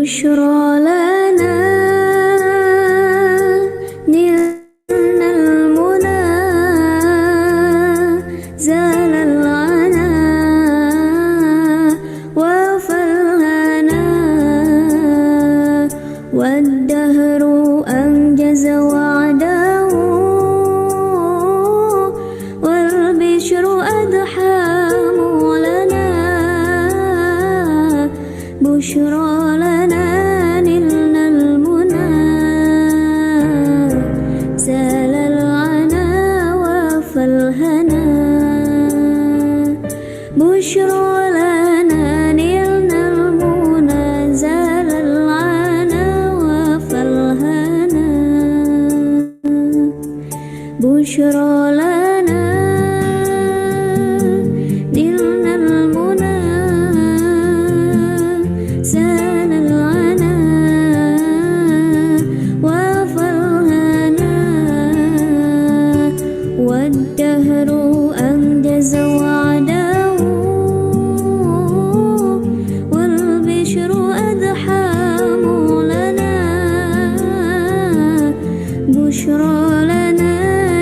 بشرى لنا نلنا المنى زال العنا وفلنا والدهر أنجز وعده والبشر أضحى لنا بشرى لنا نلنا المنى زال العنا وفالهنا بشرى لنا نلنا المنى زال العنا وفالهنا بشرى لنا نلنا المنى زال العنا وفالهنا والدهر أنجز وعده والبشر أضحى لنا بشرى لنا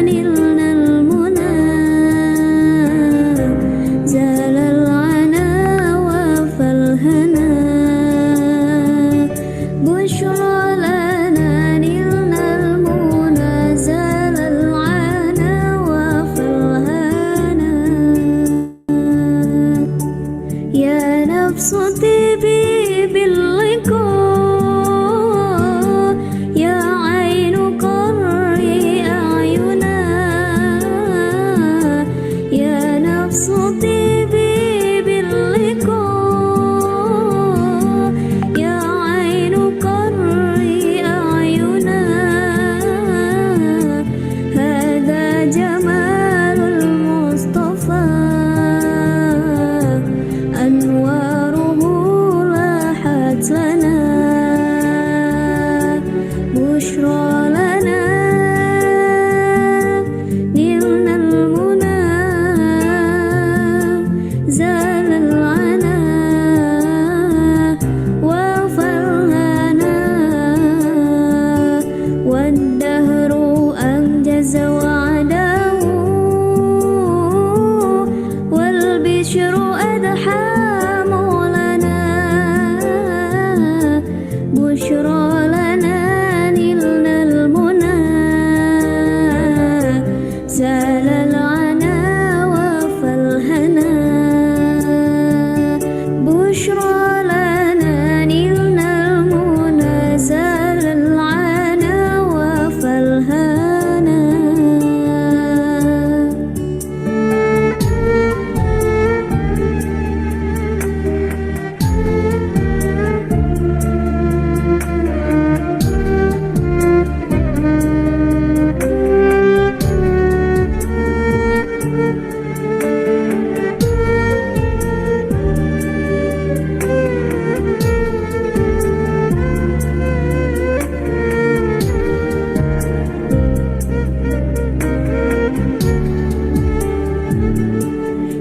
نلنا المنى زال العنا وفالهنا بشرى لنا نلنا المنى زال العنا وفالهنا يا نفس طيبي باللقاء يا عين قري أعينا يا نفس طيبي باللقاء يا عين قري أعينا هذا جمال المصطفى أنواره لاحت لنا بشرى لنا نلنا المنى زال العنا وفالهنا والدهر أنجز وعده والبشر أضحى لنا بشرى لنا نلنا المنى زال العنا وفالهنا بشرى لنا نلنا المنى زال العنا وفالهنا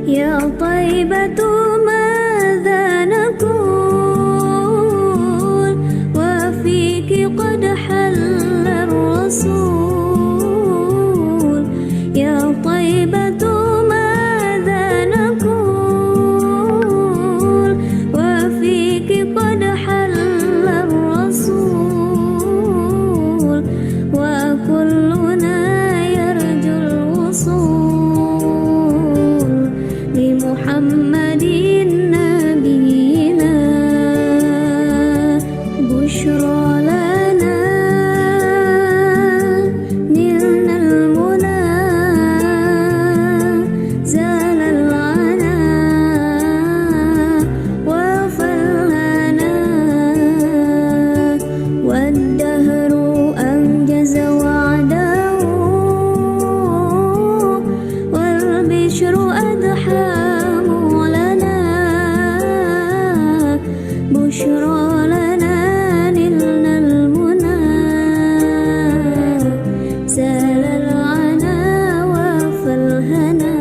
يا طيبة ماذا نقول وفيك قد حل الرسول يا طيبة ماذا نقول وفيك قد حل الرسول وكلنا يرجو الوصول لمحمد نبينا بشرى لنا نلنا المنى زال العنا وفالهنا والدهر أنجز وعده والبشر أضحى لنا بشرى لنا نلنا المنى زال العنا وفالهنا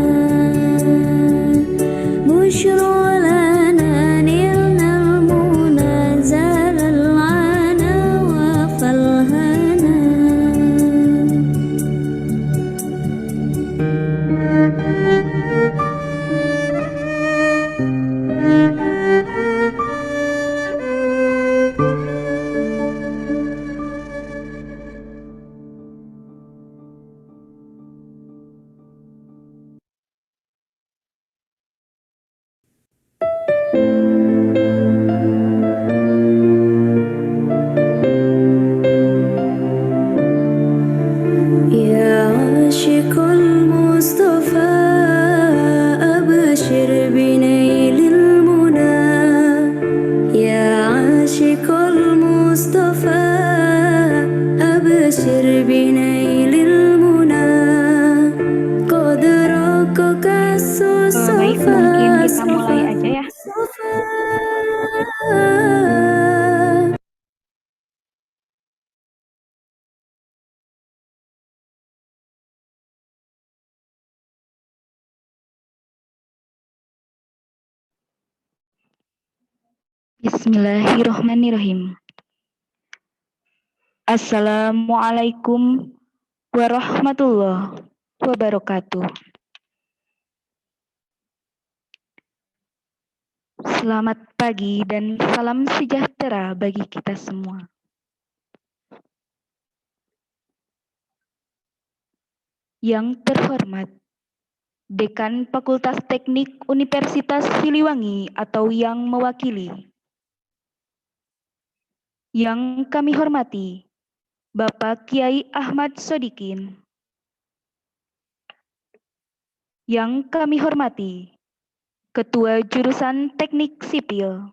بشرى لنا نلنا المنى زال العنا Mungkin kita mulai aja ya. Bismillahirrahmanirrahim. Assalamualaikum warahmatullahi wabarakatuh. Selamat pagi dan salam sejahtera bagi kita semua. Yang terhormat Dekan Fakultas Teknik Universitas Siliwangi atau yang mewakili. Yang kami hormati Bapak Kiai Ahmad Sodikin. Yang kami hormati Ketua Jurusan Teknik Sipil.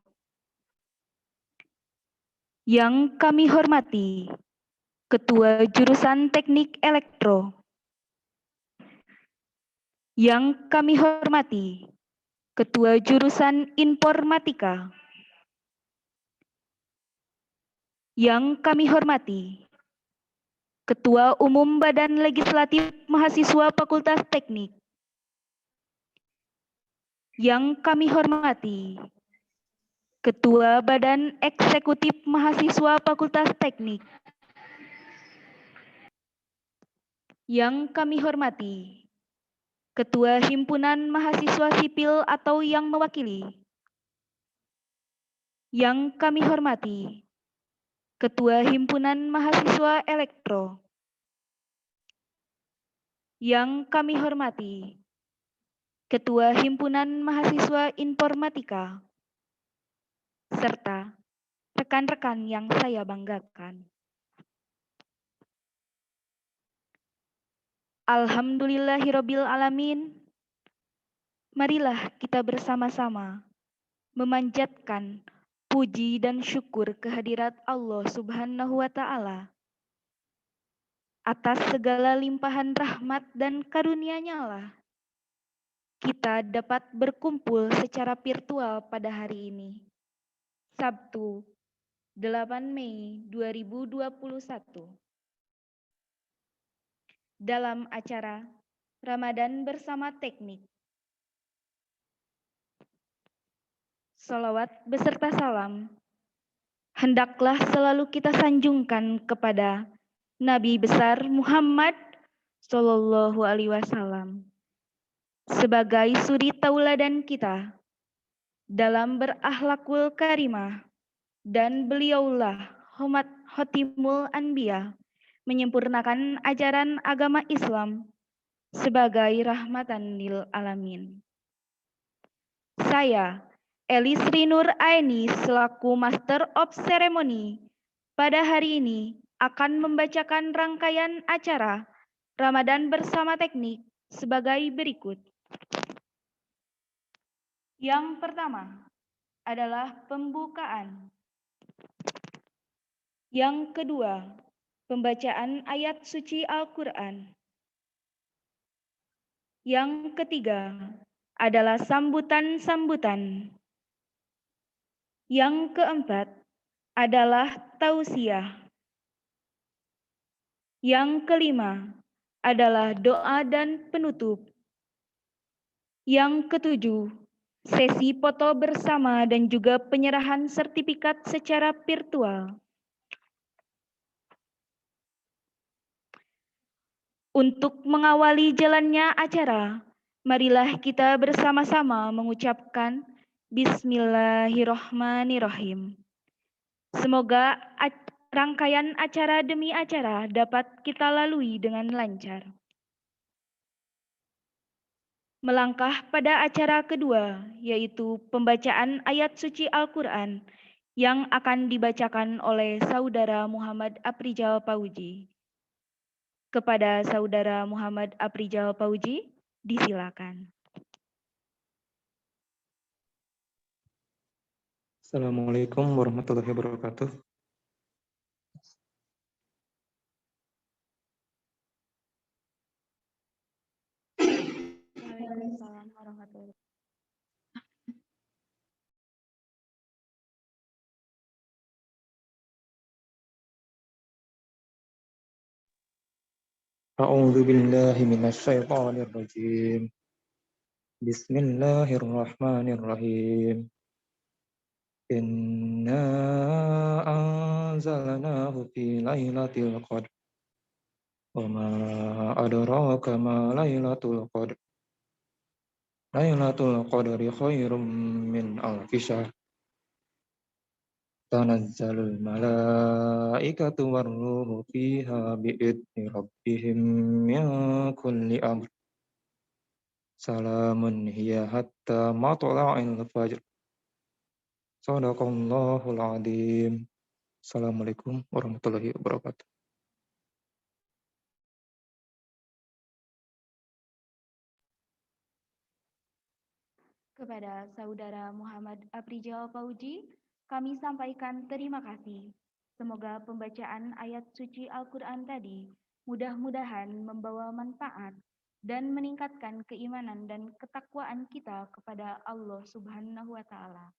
Yang kami hormati Ketua Jurusan Teknik Elektro. Yang kami hormati Ketua Jurusan Informatika. Yang kami hormati Ketua Umum Badan Legislatif Mahasiswa Fakultas Teknik. Yang kami hormati Ketua Badan Eksekutif Mahasiswa Fakultas Teknik. Yang kami hormati Ketua Himpunan Mahasiswa Sipil atau yang mewakili. Yang kami hormati Ketua Himpunan Mahasiswa Elektro. Yang kami hormati Ketua Himpunan Mahasiswa Informatika, serta rekan-rekan yang saya banggakan. Alhamdulillahirabbil alamin. Marilah kita bersama-sama memanjatkan puji dan syukur kehadirat Allah Subhanahu wa taala atas segala limpahan rahmat dan karunia-Nya lah kita dapat berkumpul secara virtual pada hari ini, Sabtu, 8 Mei 2021, dalam acara Ramadan Bersama Teknik. Salawat beserta salam hendaklah selalu kita sanjungkan kepada Nabi besar Muhammad Shallallahu Alaihi Wasallam sebagai suri tauladan kita dalam berakhlakul karimah, dan beliaulah Khotimul Anbiya, menyempurnakan ajaran agama Islam sebagai rahmatan lil alamin. Saya, Elis Rinur Aini, selaku Master of Ceremony, pada hari ini akan membacakan rangkaian acara Ramadan Bersama Teknik sebagai berikut. Yang pertama adalah pembukaan. Yang kedua, pembacaan ayat suci Al-Quran. Yang ketiga adalah sambutan-sambutan. Yang keempat adalah tausiah. Yang kelima adalah doa dan penutup. Yang ketujuh, sesi foto bersama dan juga penyerahan sertifikat secara virtual. Untuk mengawali jalannya acara, marilah kita bersama-sama mengucapkan Bismillahirrahmanirrahim. Semoga rangkaian acara demi acara dapat kita lalui dengan lancar. Melangkah pada acara kedua, yaitu pembacaan ayat suci Al-Quran yang akan dibacakan oleh Saudara Muhammad Aprijal Pauji. Kepada Saudara Muhammad Aprijal Pauji, disilakan. Assalamualaikum warahmatullahi wabarakatuh. Waalaikumsalam warahmatullahi wabarakatuh. أعوذ بالله من الشيطان الرجيم. بسم الله الرحمن الرحيم. إنا أنزلناه في ليلة القدر وما أدراك ما ليلة القدر. ليلة القدر خير من ألف شهر. تنزل الملائكة والروح فيها بإذن ربهم من كل أمر. سلام هي حتى مطلع الفجر. Sadaqallahul Adzim. Assalamualaikum warahmatullahi wabarakatuh. Kepada Saudara Muhammad Aprijal Fauji, kami sampaikan terima kasih. Semoga pembacaan ayat suci Al-Quran tadi mudah-mudahan membawa manfaat dan meningkatkan keimanan dan ketakwaan kita kepada Allah Subhanahu wa Ta'ala.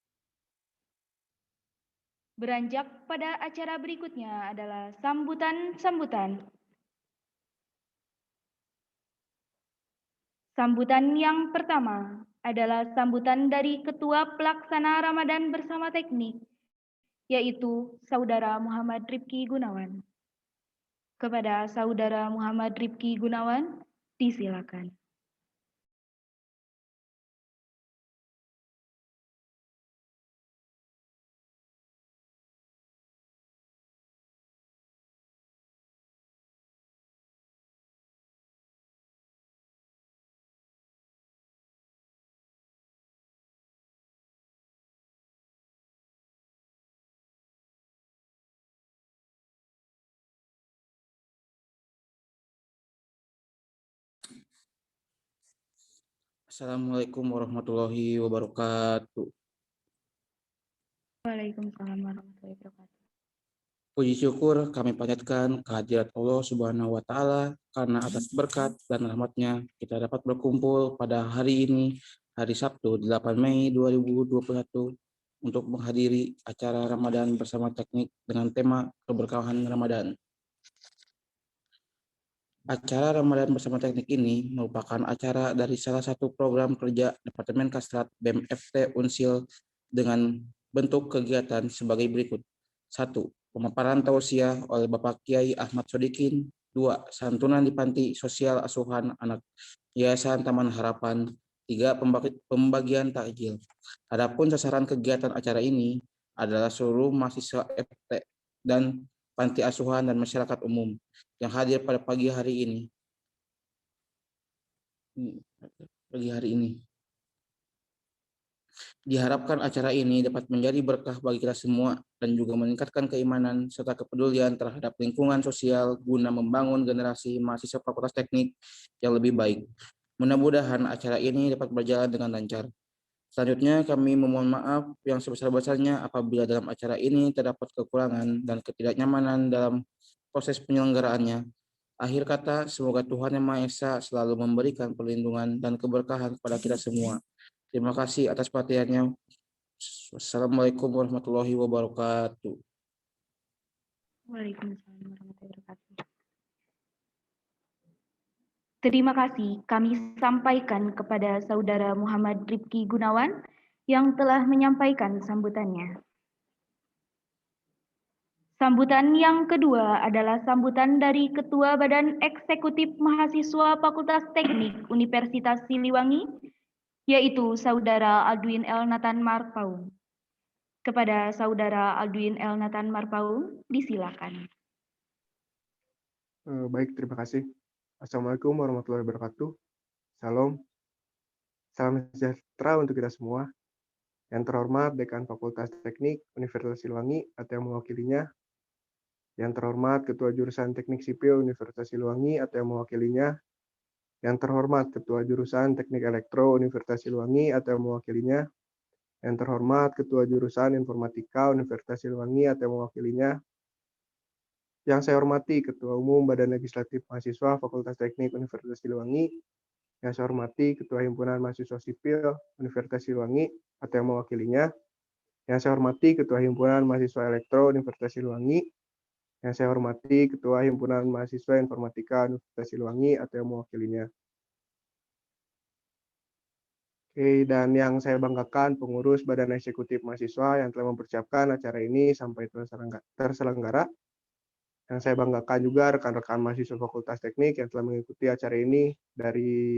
Beranjak pada acara berikutnya adalah sambutan-sambutan. Sambutan yang pertama adalah sambutan dari Ketua Pelaksana Ramadan bersama teknik, yaitu Saudara Muhammad Rifki Gunawan. Kepada Saudara Muhammad Rifki Gunawan, disilakan. Assalamualaikum warahmatullahi wabarakatuh. Waalaikumsalam warahmatullahi wabarakatuh. Puji syukur kami panjatkan kehadirat Allah Subhanahu wa Ta'ala karena atas berkat dan rahmat-Nya kita dapat berkumpul pada hari ini, hari Sabtu 8 Mei 2021 untuk menghadiri acara Ramadan bersama teknik dengan tema keberkahan Ramadan. Acara Ramadan bersama teknik ini merupakan acara dari salah satu program kerja Departemen Kastrat BEM FT Unsil dengan bentuk kegiatan sebagai berikut. 1. Pemaparan tausiah oleh Bapak Kiai Ahmad Sodikin. 2. Santunan di Panti Sosial Asuhan Anak Yayasan Taman Harapan. 3. Pembagian takjil. Adapun sasaran kegiatan acara ini adalah seluruh mahasiswa FT dan panti asuhan dan masyarakat umum yang hadir pada pagi hari ini. Diharapkan acara ini dapat menjadi berkah bagi kita semua dan juga meningkatkan keimanan serta kepedulian terhadap lingkungan sosial guna membangun generasi mahasiswa Fakultas Teknik yang lebih baik. Mudah-mudahan acara ini dapat berjalan dengan lancar. Selanjutnya kami memohon maaf yang sebesar-besarnya apabila dalam acara ini terdapat kekurangan dan ketidaknyamanan dalam proses penyelenggaraannya. Akhir kata, semoga Tuhan Yang Maha Esa selalu memberikan perlindungan dan keberkahan kepada kita semua. Terima kasih atas perhatiannya. Wassalamualaikum warahmatullahi wabarakatuh. Waalaikumsalam warahmatullahi wabarakatuh. Terima kasih kami sampaikan kepada Saudara Muhammad Rifki Gunawan yang telah menyampaikan sambutannya. Sambutan yang kedua adalah sambutan dari Ketua Badan Eksekutif Mahasiswa Fakultas Teknik Universitas Siliwangi, yaitu Saudara Aldwin L. Nathan Marpaung. Kepada Saudara Aldwin L. Nathan Marpaung, disilakan. Baik, terima kasih. Assalamualaikum warahmatullahi wabarakatuh. Salam sejahtera untuk kita semua. Yang terhormat Dekan Fakultas Teknik Universitas Siliwangi atau yang mewakilinya. Yang terhormat Ketua Jurusan Teknik Sipil Universitas Siliwangi atau yang mewakilinya. Yang terhormat Ketua Jurusan Teknik Elektro Universitas Siliwangi atau yang mewakilinya. Yang terhormat Ketua Jurusan Informatika Universitas Siliwangi atau yang mewakilinya. Yang saya hormati Ketua Umum Badan Legislatif Mahasiswa Fakultas Teknik Universitas Siliwangi, yang saya hormati Ketua Himpunan Mahasiswa Sipil Universitas Siliwangi atau yang mewakilinya, yang saya hormati Ketua Himpunan Mahasiswa Elektro Universitas Siliwangi, Yang saya hormati Ketua Himpunan Mahasiswa Informatika Universitas Siliwangi atau yang mewakilinya. Oke, dan yang saya banggakan pengurus Badan Eksekutif Mahasiswa yang telah mempersiapkan acara ini sampai terselenggara. Yang saya banggakan juga rekan-rekan mahasiswa Fakultas Teknik yang telah mengikuti acara ini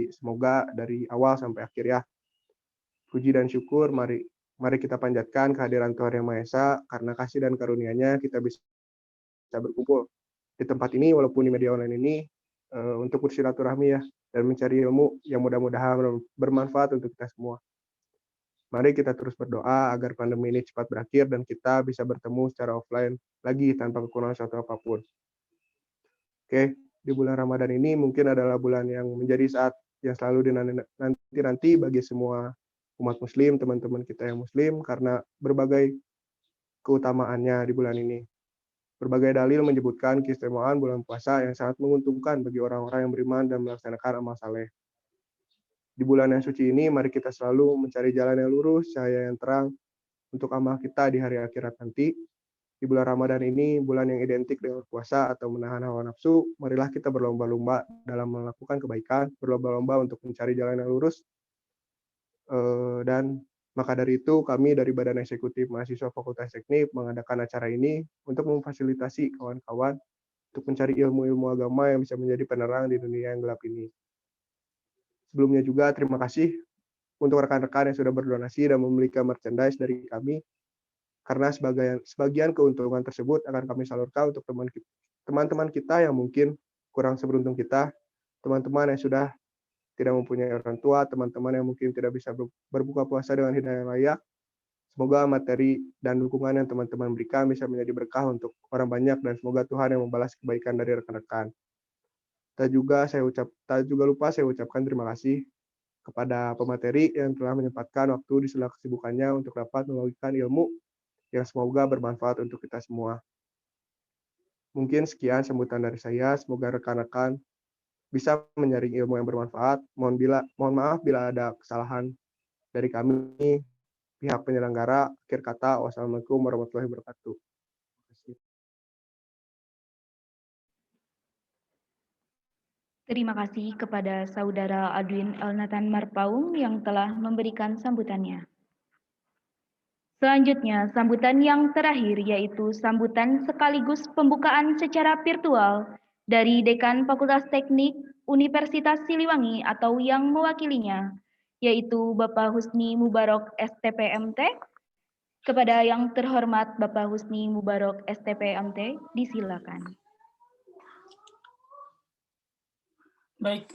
semoga dari awal sampai akhir ya. Puji dan syukur mari kita panjatkan kehadiran Tuhan Yang Maha Esa, karena kasih dan karunia-Nya kita bisa berkumpul di tempat ini walaupun di media online ini untuk bersilaturahmi ya, dan mencari ilmu yang mudah-mudahan bermanfaat untuk kita semua. Mari kita terus berdoa agar pandemi ini cepat berakhir dan kita bisa bertemu secara offline lagi tanpa kekurangan suatu apapun. Oke, di bulan Ramadan ini mungkin adalah bulan yang menjadi saat yang selalu dinanti bagi semua umat muslim, teman-teman kita yang muslim, karena berbagai keutamaannya di bulan ini. Berbagai dalil menyebutkan keistimewaan bulan puasa yang sangat menguntungkan bagi orang-orang yang beriman dan melaksanakan amal saleh. Di bulan yang suci ini, mari kita selalu mencari jalan yang lurus, cahaya yang terang untuk amal kita di hari akhirat nanti. Di bulan Ramadan ini, bulan yang identik dengan puasa atau menahan hawa nafsu, marilah kita berlomba-lomba dalam melakukan kebaikan, berlomba-lomba untuk mencari jalan yang lurus. Dan maka dari itu, kami dari Badan Eksekutif Mahasiswa Fakultas Teknik mengadakan acara ini untuk memfasilitasi kawan-kawan untuk mencari ilmu-ilmu agama yang bisa menjadi penerang di dunia yang gelap ini. Sebelumnya juga terima kasih untuk rekan-rekan yang sudah berdonasi dan memiliki merchandise dari kami, karena sebagian keuntungan tersebut akan kami salurkan untuk teman-teman kita yang mungkin kurang seberuntung kita, teman-teman yang sudah tidak mempunyai orang tua, teman-teman yang mungkin tidak bisa berbuka puasa dengan hidayah yang layak. Semoga materi dan dukungan yang teman-teman berikan bisa menjadi berkah untuk orang banyak, dan semoga Tuhan yang membalas kebaikan dari rekan-rekan. Tak juga lupa saya ucapkan terima kasih kepada pemateri yang telah menyempatkan waktu di sela kesibukannya untuk dapat membagikan ilmu yang semoga bermanfaat untuk kita semua. Mungkin sekian sambutan dari saya, semoga rekan-rekan bisa menyaring ilmu yang bermanfaat. Mohon maaf bila ada kesalahan dari kami, pihak penyelenggara. Akhir kata, wassalamualaikum warahmatullahi wabarakatuh. Terima kasih kepada Saudara Adwin Elnathan Marpaung yang telah memberikan sambutannya. Selanjutnya, sambutan yang terakhir yaitu sambutan sekaligus pembukaan secara virtual dari Dekan Fakultas Teknik Universitas Siliwangi atau yang mewakilinya, yaitu Bapak Husni Mubarok STPMT. Kepada yang terhormat Bapak Husni Mubarok STPMT, disilakan. Baik,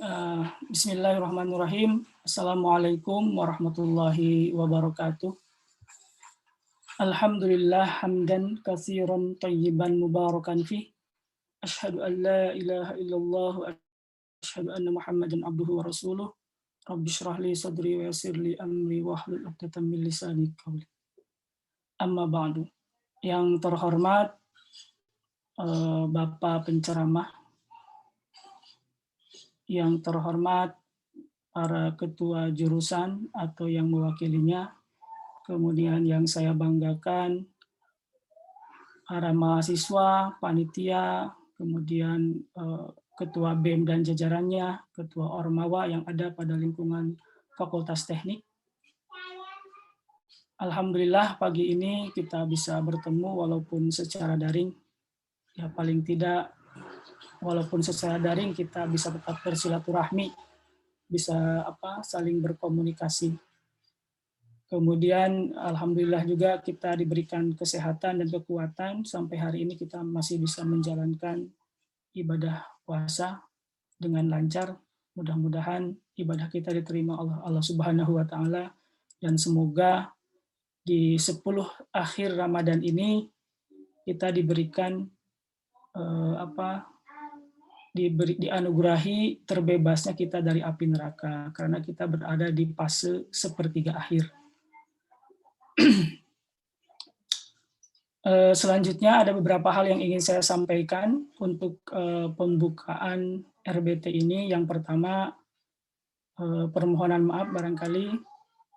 bismillahirrahmanirrahim. Assalamualaikum warahmatullahi wabarakatuh. Alhamdulillah hamdan katsiran thayyiban mubarakan fih. Asyhadu an la ilaha illallah wa asyhadu anna Muhammadan abduhu wa rasuluh. Rabbi shrah li sadri wa yassir li amri wahlul 'uqdatam min lisani qawli. Amma ba'du. Yang terhormat Bapak penceramah, yang terhormat para ketua jurusan atau yang mewakilinya, kemudian yang saya banggakan para mahasiswa, panitia, kemudian ketua BEM dan jajarannya, ketua Ormawa yang ada pada lingkungan Fakultas Teknik. Alhamdulillah pagi ini kita bisa bertemu walaupun secara daring. Ya paling tidak walaupun secara daring kita bisa tetap bersilaturahmi, bisa saling berkomunikasi. Kemudian alhamdulillah juga kita diberikan kesehatan dan kekuatan sampai hari ini kita masih bisa menjalankan ibadah puasa dengan lancar. Mudah-mudahan ibadah kita diterima Allah Subhanahu wa taala, dan semoga di 10 akhir Ramadan ini kita diberikan dianugerahi terbebasnya kita dari api neraka karena kita berada di fase sepertiga akhir. Selanjutnya ada beberapa hal yang ingin saya sampaikan untuk pembukaan RBT ini. Yang pertama, permohonan maaf barangkali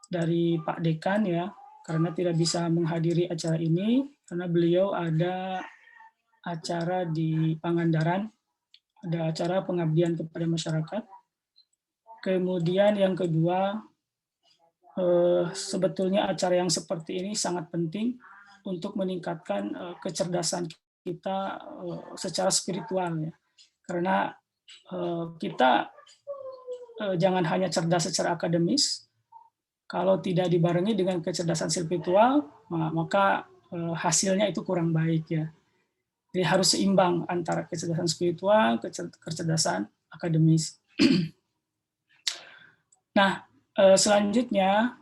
dari Pak Dekan ya, karena tidak bisa menghadiri acara ini karena beliau ada acara di Pangandaran, ada acara pengabdian kepada masyarakat. Kemudian yang kedua, sebetulnya acara yang seperti ini sangat penting untuk meningkatkan kecerdasan kita secara spiritual ya. Karena kita jangan hanya cerdas secara akademis, kalau tidak dibarengi dengan kecerdasan spiritual, maka hasilnya itu kurang baik ya. Jadi harus seimbang antara kecerdasan spiritual, kecerdasan akademis. Nah, selanjutnya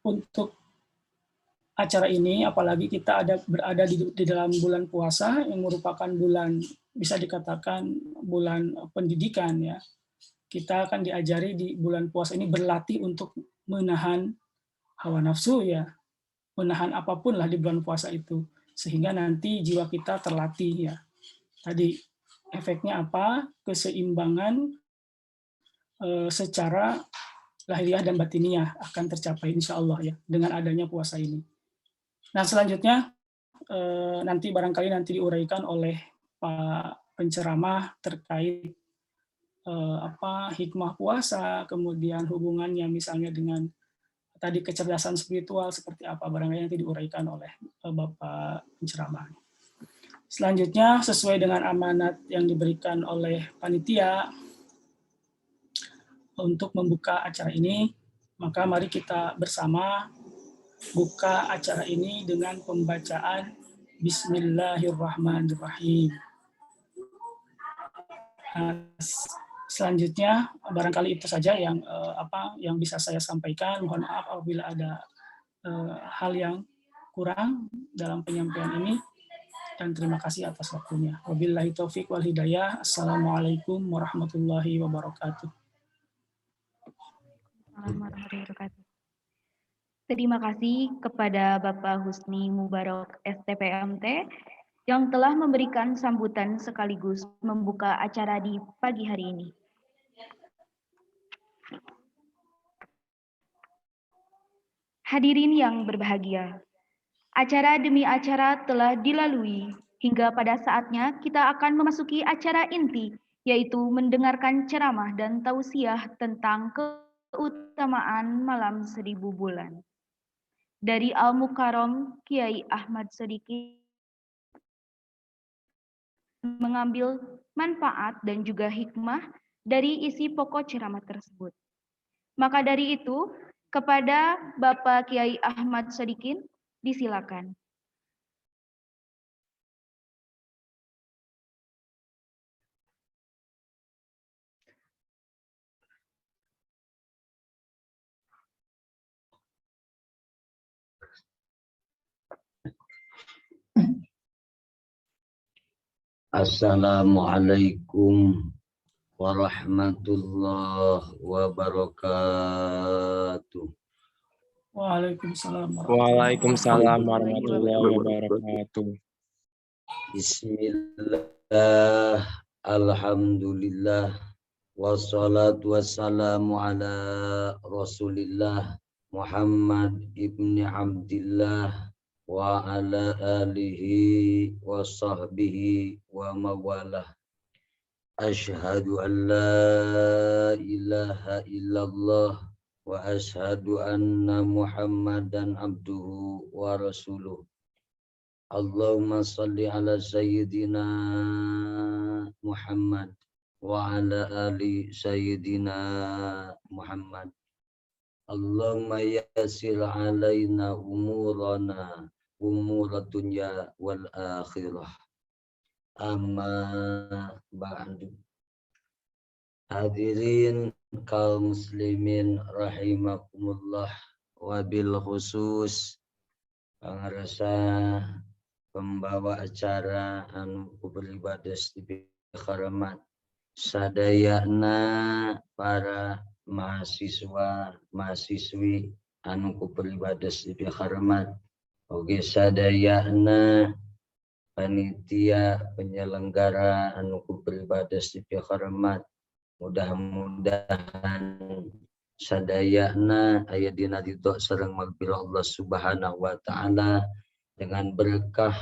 untuk acara ini, apalagi kita berada di dalam bulan puasa yang merupakan bulan, bisa dikatakan bulan pendidikan ya. Kita akan diajari di bulan puasa ini berlatih untuk menahan hawa nafsu ya, menahan apapun lah di bulan puasa itu, sehingga nanti jiwa kita terlatih ya. Tadi efeknya apa? Keseimbangan secara lahiriah dan batiniah akan tercapai insya Allah ya dengan adanya puasa ini. Nah selanjutnya nanti barangkali diuraikan oleh Pak penceramah terkait hikmah puasa, kemudian hubungannya misalnya dengan tadi kecerdasan spiritual seperti apa, barangkali nanti diuraikan oleh Bapak penceramah. Selanjutnya sesuai dengan amanat yang diberikan oleh panitia untuk membuka acara ini, maka mari kita bersama buka acara ini dengan pembacaan Bismillahirrahmanirrahim. Selanjutnya barangkali itu saja yang yang bisa saya sampaikan. Mohon maaf apabila ada hal yang kurang dalam penyampaian ini, dan terima kasih atas waktunya. Wabillahi taufik wal hidayah. Assalamualaikum warahmatullahi wabarakatuh. Terima kasih kepada Bapak Husni Mubarak STPMT yang telah memberikan sambutan sekaligus membuka acara di pagi hari ini. Hadirin yang berbahagia, acara demi acara telah dilalui hingga pada saatnya kita akan memasuki acara inti, yaitu mendengarkan ceramah dan tausiah tentang keutamaan malam 1000 bulan. Dari Al-Mukarram Kiai Ahmad Sodikin mengambil manfaat dan juga hikmah dari isi pokok ceramah tersebut. Maka dari itu, kepada Bapak Kiai Ahmad Sodikin, disilakan. Assalamualaikum warahmatullahi wabarakatuh. Waalaikumsalam warahmatullahi wabarakatuh. Bismillah, alhamdulillah, wassalatu wassalamu ala Rasulillah Muhammad ibni Abdillah wa ala alihi wa sahbihi wa mawalah. Asyhadu an la ilaha illallah wa asyhadu anna Muhammadan abduhu wa rasuluh. Allahumma salli ala sayyidina Muhammad wa ala ali sayyidina Muhammad. Allahumma yassir alaina umurana umur dunya wal akhirah. Amma ba'du. Hadirin kaum muslimin rahimakumullah, wabil khusus pangarasa pembawa acara anu beribadah di Kharamat, sadayana para mahasiswa mahasiswi anu beribadah di Kharamat, oge sadayana panitia penyelenggara anu beribadah di Kharamat. Mudah-mudahan sadayana aya dina ridho sareng maghfirah Allah Subhanahu wa taala, dengan berkah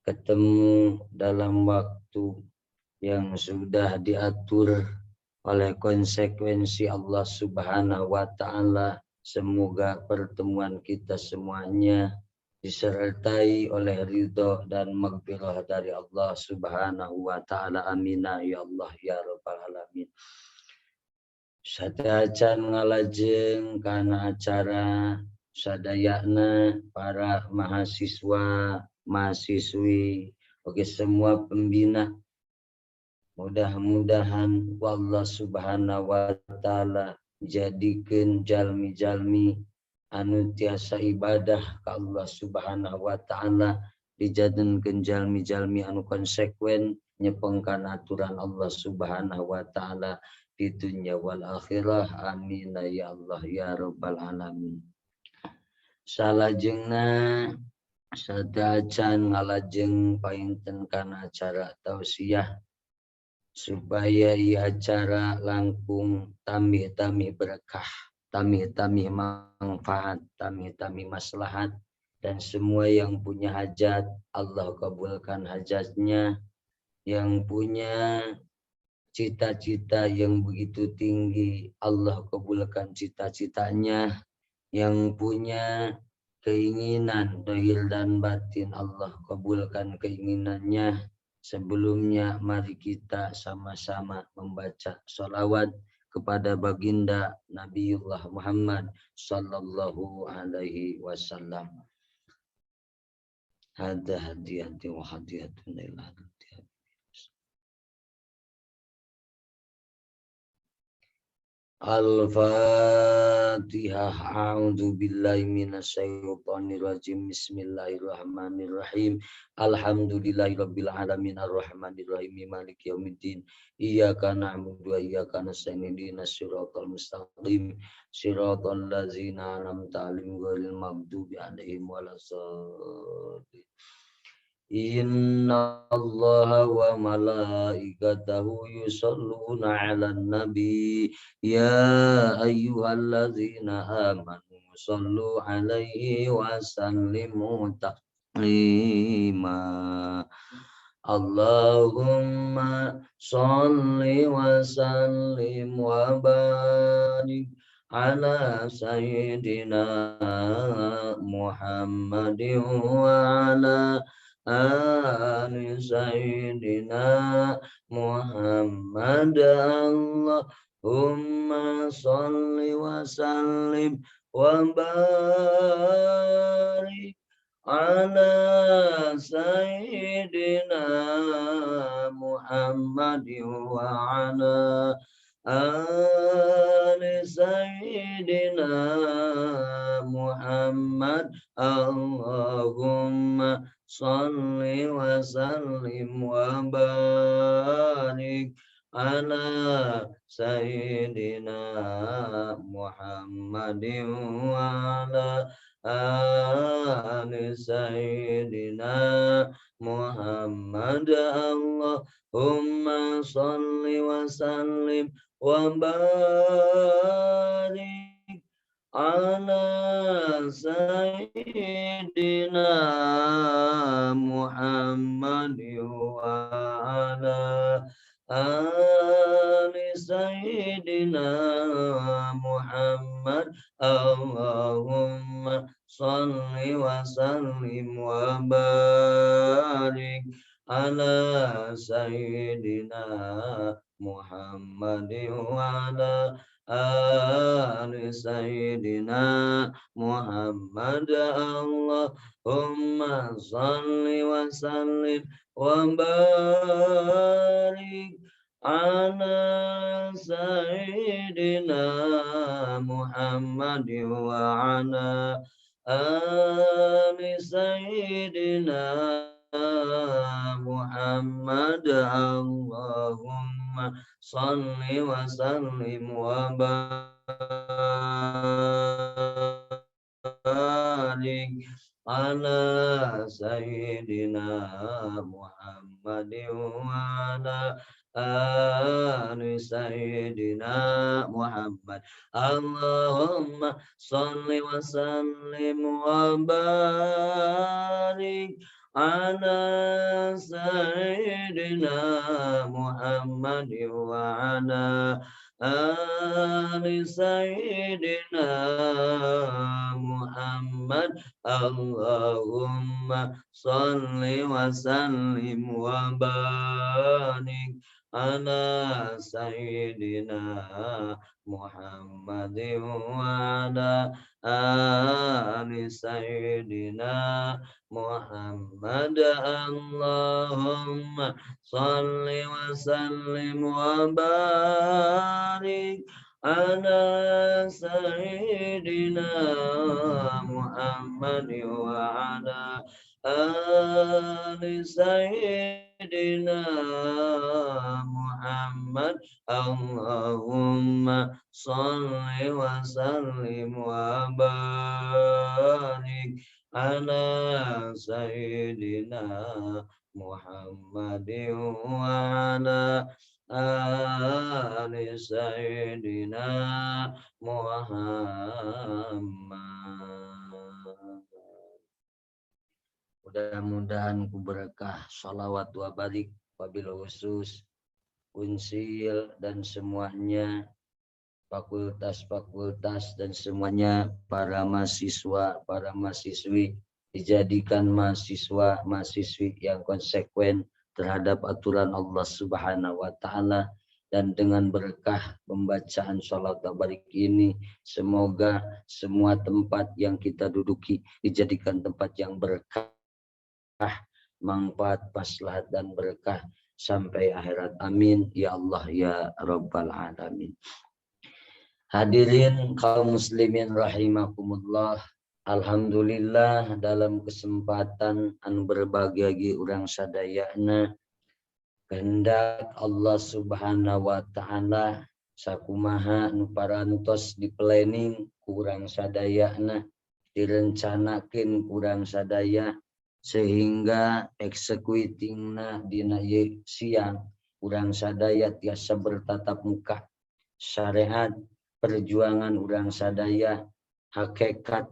ketemu dalam waktu yang sudah diatur oleh konsekuensi Allah Subhanahu wa Ta'ala. Semoga pertemuan kita semuanya disertai oleh ridho dan maghfirah dari Allah Subhanahu wa Ta'ala. Amin ya Allah ya rabbal alamin. Sadajan ngalajeng kana acara sadayana para mahasiswa, mahasiswi, oke semua pembina. Mudah-mudahan Allah Subhanahu wa Ta'ala jadikan jalmi-jalmi anu tiasa ibadah ka Allah Subhanahu wa Ta'ala, dijadikan jalmi-jalmi anu konsekuen nyepengkan aturan Allah Subhanahu wa Ta'ala di dunia wal akhirah. Amin ya Allah ya rabbal alamin. Salajengna sadajan ngalajeng painten kana acara tausiah supaya ia acara langkung tamih-tamih berkah, tamih-tamih manfaat, tamih-tamih maslahat, dan semua yang punya hajat Allah kabulkan hajatnya, yang punya cita-cita yang begitu tinggi Allah kabulkan cita-citanya, yang punya keinginan dohir dan batin Allah kabulkan keinginannya. Sebelumnya mari kita sama-sama membaca sholawat kepada baginda Nabiullah Muhammad sallallahu alaihi wasallam. Hada hadiyati wa hadiyatun ila Al-Fatihah. A'udzu billahi minasyaitonir rajim. Bismillahirrahmanirrahim. Alhamdulillahirabbil alamin arrahmanir rahim maliki yaumiddin. Iyyaka na'budu wa iyyaka nasta'in ihdinas siratal mustaqim. Siratal ladzina an'amta 'alaihim ghairil maghdubi 'alaihim waladdallin. Inna Allaha wa malaikatahu yusholluna 'alan nabi ya ayyuhalladzina amanu shollu 'alaihi wa sallimu taslima. Allahumma sholli wa sallim wa barik ala sayyidina Muhammadin wa ala Ali Sayyidina Muhammad. Allahumma salli wa sallim wa barik ala Sayyidina Muhammad wa ala Ali Sayyidina Muhammad. Allahumma salli wa sallim wa barik ala Sayyidina Muhammadin wa ala ali Sayyidina Muhammad. Allahumma salli wa sallim wa barik ala Sayyidina Muhammad wa ala ali Sayyidina Muhammad. Allahumma salli wa sallim wa barik ala Sayyidina Muhammad wa ala ali Sayyidina Muhammad. Allahumma salli wa sallim wa barik ala Sayyidina Muhammad wa ala ali Sayyidina Muhammad. Allahumma salli wa sallim wa barik ala Sayyidina Muhammad wa ala ali Sayyidina Muhammad. Allahumma sholli wa sallim wa barik ala sayyidina Muhammad wa ala ali sayyidina Muhammad. Allahumma sholli wa sallim wa barik ala sayyidina Muhammad wa ala ali sayyidina Muhammad. Allahumma sholli wa sallim wa barik ala sayyidina Muhammad wa ala ali sayyidina Muhammad. Allahumma sholli wa sallim wa barik ala sayyidina Muhammad wa ala ali sayyidina Muhammad. Mudah-mudahan kuberkah sholawat wa barik wabil khusus Unsil dan semuanya, fakultas-fakultas dan semuanya, para mahasiswa, para mahasiswi, dijadikan mahasiswa-mahasiswi yang konsekuen terhadap aturan Allah Subhanahu wa Ta'ala. Dan dengan berkah pembacaan sholawat wa barik ini, semoga semua tempat yang kita duduki dijadikan tempat yang berkah, manfaat, maslahat dan berkah sampai akhirat. Amin ya Allah ya Rabbal Alamin. Hadirin kaum muslimin rahimakumullah. Alhamdulillah dalam kesempatan anu berbahagia urang sadayana kehendak Allah Subhanahu wa Ta'ala sakumaha nu parantos di planning kurang sadayana, direncanakeun kurang sadaya, sehingga executingna dina siang urang sadaya tiasa bertatap muka syariat perjuangan urang sadaya hakikat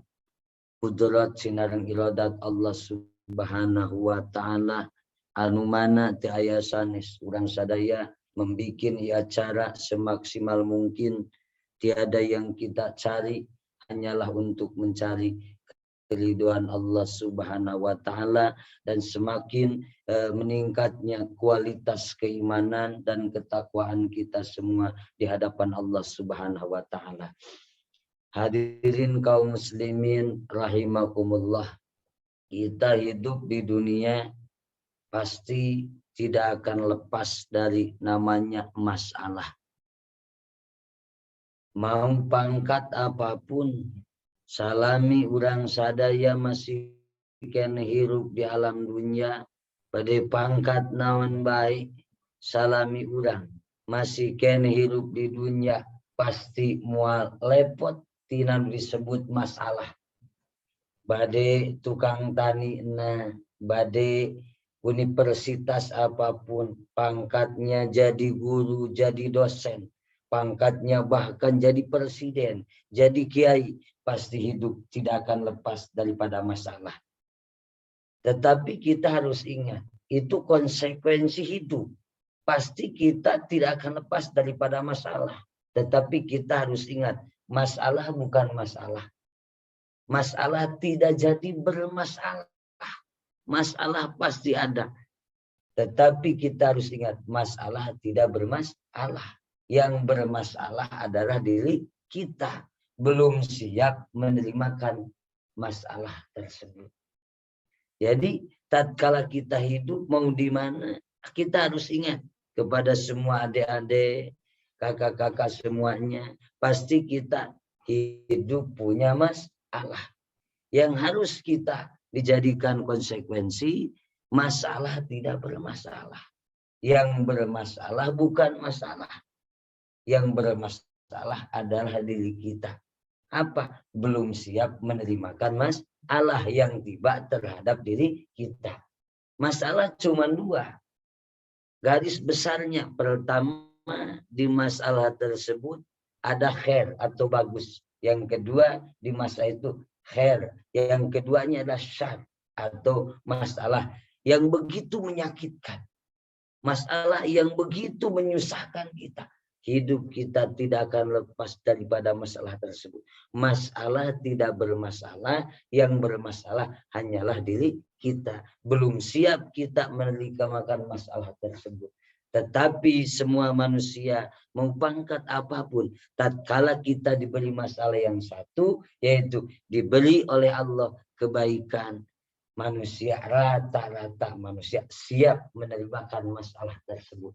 kudrat sinareng iradat Allah Subhanahu wa Ta'ala anu mana teu aya sanes urang sadaya membikin acara semaksimal mungkin. Tiada yang kita cari hanyalah untuk mencari keridhaan Allah Subhanahu wa Ta'ala dan semakin meningkatnya kualitas keimanan dan ketakwaan kita semua di hadapan Allah Subhanahu wa Ta'ala. Hadirin kaum muslimin rahimakumullah, kita hidup di dunia pasti tidak akan lepas dari namanya masalah. Mau pangkat apapun, salami urang sadaya masih kene hirup di alam dunia, pada pangkat naon baik, salami urang masih kene hirup di dunia, pasti mual lepot tina disebut masalah. Bade tukang tani na, bade universitas apapun, pangkatnya jadi guru, jadi dosen, pangkatnya bahkan jadi presiden, jadi kiai, pasti hidup tidak akan lepas daripada masalah. Tetapi kita harus ingat, itu konsekuensi hidup. Pasti kita tidak akan lepas daripada masalah. Tetapi kita harus ingat, masalah bukan masalah. Masalah tidak jadi bermasalah. Masalah pasti ada. Tetapi kita harus ingat, masalah tidak bermasalah. Yang bermasalah adalah diri kita. Belum siap menerimakan masalah tersebut. Jadi, tatkala kita hidup mau di mana, kita harus ingat kepada semua adik-adik, kakak-kakak semuanya, pasti kita hidup punya masalah. Yang harus kita dijadikan konsekuensi, masalah tidak bermasalah. Yang bermasalah bukan masalah. Yang bermasalah adalah diri kita. Apa? Belum siap menerimakan masalah yang tiba terhadap diri kita. Masalah cuma dua. Garis besarnya, pertama di masalah tersebut ada khair atau bagus. Yang kedua di masa itu khair. Yang keduanya adalah syar atau masalah yang begitu menyakitkan. Masalah yang begitu menyusahkan kita. Hidup kita tidak akan lepas daripada masalah tersebut. Masalah tidak bermasalah, yang bermasalah hanyalah diri kita. Belum siap kita menerima masalah tersebut. Tetapi semua manusia mau pangkat apapun, tatkala kita diberi masalah yang satu, yaitu diberi oleh Allah kebaikan, manusia rata-rata manusia siap menerima masalah tersebut.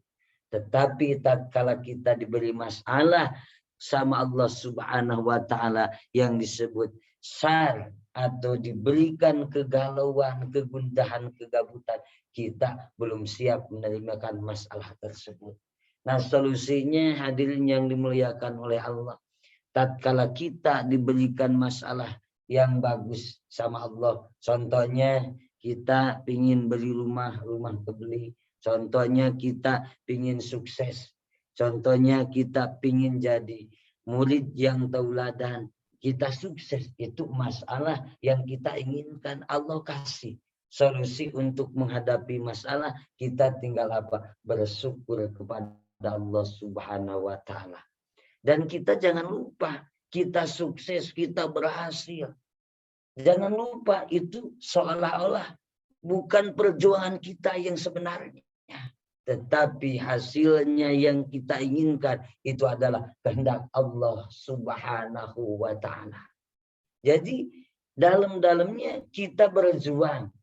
Tetapi tatkala kita diberi masalah sama Allah Subhanahu wa taala yang disebut syar atau diberikan kegalauan, kegundahan, kegabutan, kita belum siap menerima masalah tersebut. Nah, solusinya hadirin yang dimuliakan oleh Allah, tatkala kita diberikan masalah yang bagus sama Allah, contohnya kita ingin beli rumah kebeli, contohnya kita ingin sukses, contohnya kita ingin jadi murid yang tauladan, kita sukses, itu masalah yang kita inginkan Allah kasih. Solusi untuk menghadapi masalah, kita tinggal apa? Bersyukur kepada Allah Subhanahu wa taala. Dan kita jangan lupa, kita sukses, kita berhasil. Jangan lupa itu seolah-olah bukan perjuangan kita yang sebenarnya. Tetapi hasilnya yang kita inginkan itu adalah kehendak Allah Subhanahu wa taala. Jadi dalam-dalamnya kita berjuang.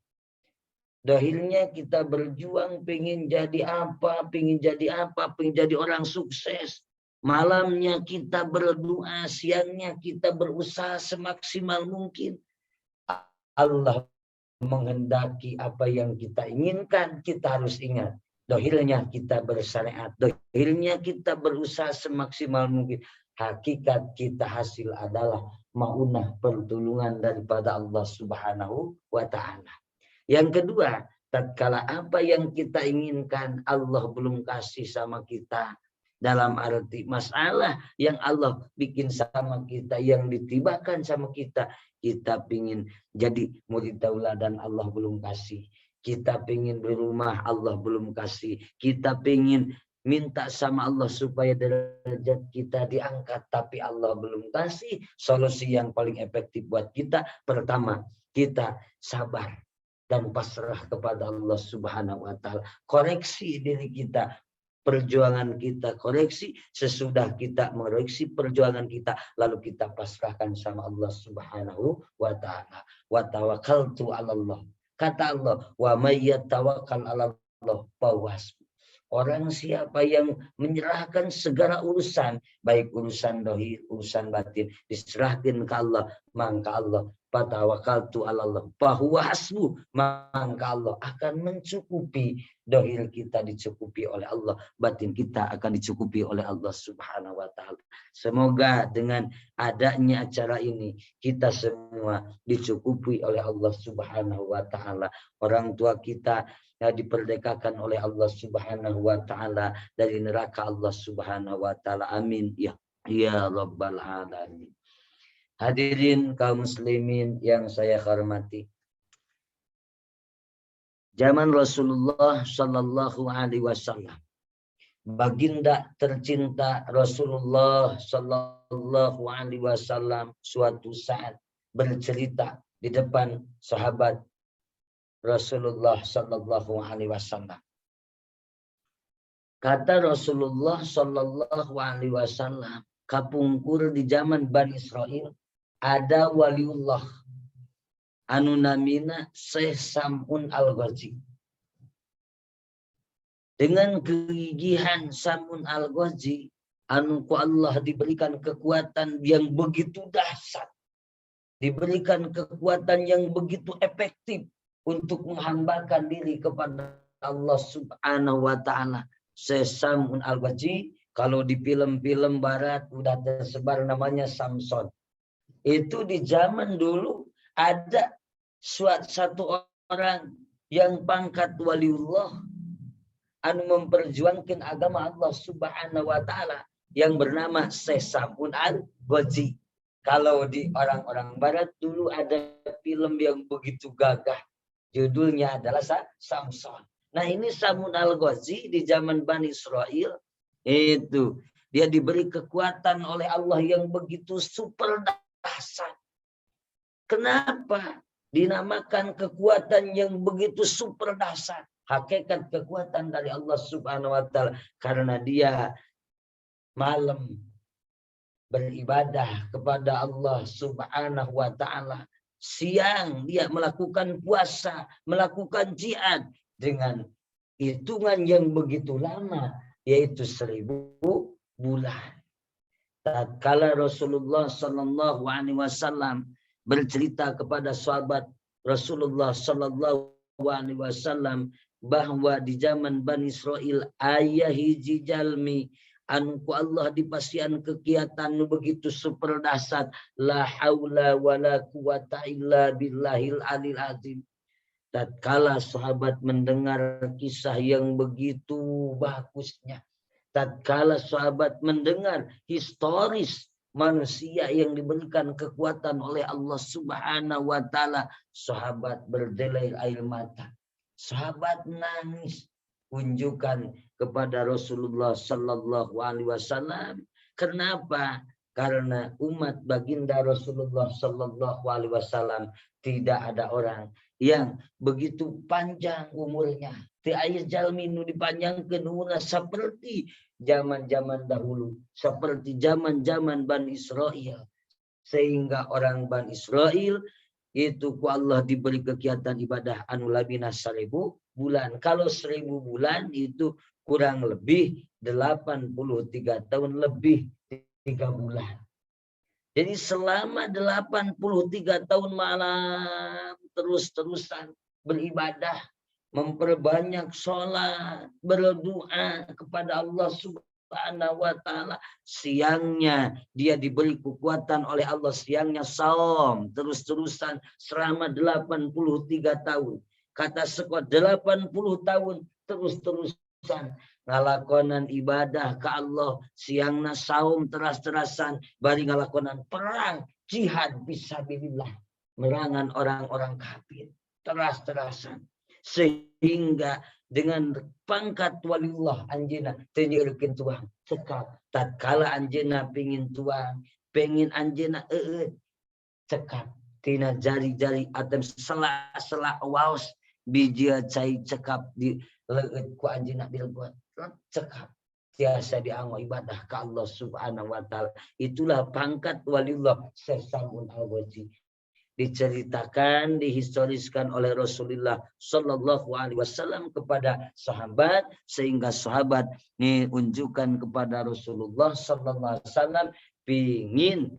Dahilnya kita berjuang pengen jadi apa, pengen jadi orang sukses. Malamnya kita berdoa, siangnya kita berusaha semaksimal mungkin. Allah menghendaki apa yang kita inginkan, kita harus ingat. Dohirnya kita bersyariat, dohirnya kita berusaha semaksimal mungkin. Hakikat kita hasil adalah maunah pertolongan daripada Allah Subhanahu wa taala. Yang kedua, tatkala apa yang kita inginkan Allah belum kasih sama kita, dalam arti masalah yang Allah bikin sama kita, yang ditibakan sama kita, kita pingin jadi murid tauladan Allah belum kasih. Kita pingin berumah Allah belum kasih. Kita pingin minta sama Allah supaya derajat kita diangkat, tapi Allah belum kasih. Solusi yang paling efektif buat kita, pertama, kita sabar dan pasrah kepada Allah Subhanahu wa taala. Koreksi diri kita, perjuangan kita koreksi, sesudah kita mengoreksi perjuangan kita, lalu kita pasrahkan sama Allah Subhanahu wa taala. Wa tawakkaltu 'ala Allah. Kata Allah, wa may yatawakkal 'ala Allah fahuwa hasbuh. Orang siapa yang menyerahkan segala urusan, baik urusan dohir, urusan batin, diserahkan ke Allah, maka Allah, fatawakkaltu 'ala Allah fahuwa hasbuh, maka Allah akan mencukupi. Dohir kita dicukupi oleh Allah, batin kita akan dicukupi oleh Allah Subhanahu wa taala. Semoga dengan adanya acara ini kita semua dicukupi oleh Allah Subhanahu wa taala. Orang tua kita diperdekakan oleh Allah Subhanahu wa taala dari neraka Allah Subhanahu wa taala. Amin ya rabbal alamin. Hadirin kaum muslimin yang saya hormati. Zaman Rasulullah sallallahu alaihi wasallam, baginda tercinta Rasulullah sallallahu alaihi wasallam suatu saat bercerita di depan sahabat Rasulullah sallallahu alaihi wasallam. Kata Rasulullah sallallahu alaihi wasallam, kapungkur di zaman Bani Israel ada waliullah anu namina Syekh Sam'un Al-Ghazi. Dengan kegigihan Sam'un Al-Ghazi, anu ku Allah diberikan kekuatan yang begitu dahsyat, diberikan kekuatan yang begitu efektif untuk menghambakan diri kepada Allah Subhanahu wa taala. Syekh Sam'un Al-Ghazi, kalau di film-film barat udah tersebar namanya Samson. Itu di zaman dulu ada satu orang yang pangkat waliullah anu memperjuangkan agama Allah Subhanahu wa taala, yang bernama Syekh Samun Al-Ghazi. Kalau di orang-orang barat dulu ada film yang begitu gagah. Judulnya adalah Samson. Nah ini Samun Al-Ghazi di zaman Bani Israel. Itu. Dia diberi kekuatan oleh Allah yang begitu super dahsyat. Kenapa dinamakan kekuatan yang begitu super dahsyat? Hakikat kekuatan dari Allah Subhanahu wa taala karena dia malam beribadah kepada Allah Subhanahu wa taala. Siang dia melakukan puasa, melakukan jihad dengan hitungan yang begitu lama, yaitu 1000 bulan. Tatkala Rasulullah Sallallahu Alaihi Wasallam bercerita kepada sahabat Rasulullah Sallallahu Alaihi Wasallam bahwa di zaman Bani Israel ayah hiji jalmi anu ku Allah dipasian kegiatan begitu super dahsyat, la haula wala quwata illa billahil alil azim. Tatkala sahabat mendengar kisah yang begitu bagusnya, tatkala sahabat mendengar historis manusia yang diberikan kekuatan oleh Allah Subhanahu wa taala, sahabat berdelai air mata. Sahabat nangis unjukkan kepada Rasulullah Sallallahu Alaihi Wasallam. Kenapa? Karena umat baginda Rasulullah Sallallahu Alaihi Wasallam tidak ada orang yang begitu panjang umurnya. Ti aya jalmi nu dipanjangkeun umurna seperti zaman-zaman dahulu, seperti zaman-zaman Bani Israel. Sehingga orang Bani Israel itu ku Allah diberi kegiatan ibadah anu labina 1000 bulan. Kalau 1000 bulan itu kurang lebih 83 tahun lebih 3 bulan. Jadi selama 83 tahun malam terus-terusan beribadah, memperbanyak sholat, berdoa kepada Allah Subhanahu wa taala. Siangnya dia diberi kekuatan oleh Allah, siangnya saum terus-terusan selama 83 tahun. Kata sekot 80 tahun terus-terusan ngalakonan ibadah ke Allah, siangna saum teras-terasan, bari ngalakonan perang jihad fisabilillah, merangan orang-orang kafir teras-terasan. Sehingga dengan pangkat waliullah anjeunna teu nyeurekeun tuang cekap. Tatkala anjeunna pengin tuang, pengin anjeunna cekap tina jari-jari atem sela-sela waos biji cai cekap di leueut ku anjeunna dilebot cekap tiasa dianggo ibadah ka Allah Subhanahu wa taala. Itulah pangkat waliullah Syekh Samun Al-Ghazi. Diceritakan, dihistoriskan oleh Rasulullah Sallallahu Alaihi Wasallam kepada sahabat, sehingga sahabat ini unjukkan kepada Rasulullah Sallallahu Alaihi Wasallam pingin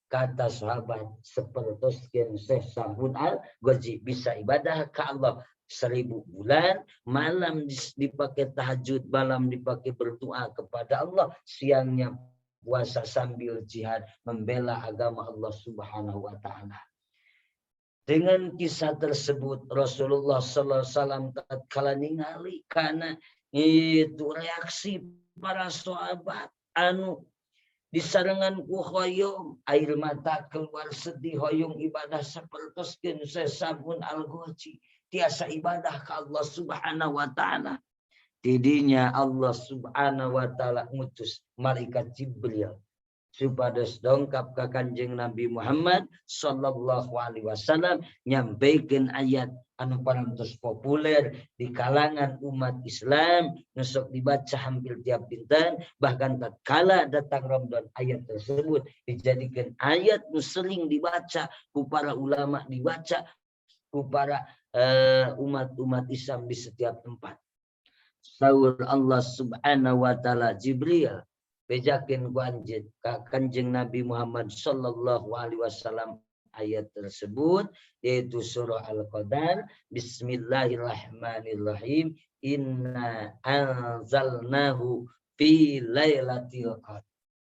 kata sahabat seperti Syekh Samun Al-Ghazi bisa ibadah ke Allah 1000 bulan, malam dipakai tahajud, malam dipakai berdoa kepada Allah, siangnya puasa sambil jihad membela agama Allah Subhanahu wa taala. Dengan kisah tersebut Rasulullah Sallallahu Alaihi Wasallam tatkala ningali karena itu reaksi para sahabat anu disarengan ku hoyong air mata keluar sedih hoyong ibadah sapertoskeun Syekh Samun Al-Ghazi tiasa ibadah ka Allah Subhanahu wa taala. Tidinya Allah Subhanahu wa taala ngutus malaikat Jibril supados dongkap ka Kanjeng Nabi Muhammad Sallallahu Alaihi Wasallam nyampaikan ayat anu parantos populer di kalangan umat Islam, nusuk dibaca hampir tiap dinten, bahkan tatkala datang Ramadan ayat tersebut dijadikan ayat nu sering dibaca ku para ulama, dibaca ku para umat-umat Islam di setiap tempat. Saur Allah Subhanahu wa taala Jibril bejakeun ku anjeun ka Kanjeng Nabi Muhammad Sallallahu Alaihi Wasallam ayat tersebut, yaitu surah Al-Qadar. Bismillahirrahmanirrahim. Inna anzalnahu fi lailatul qadar.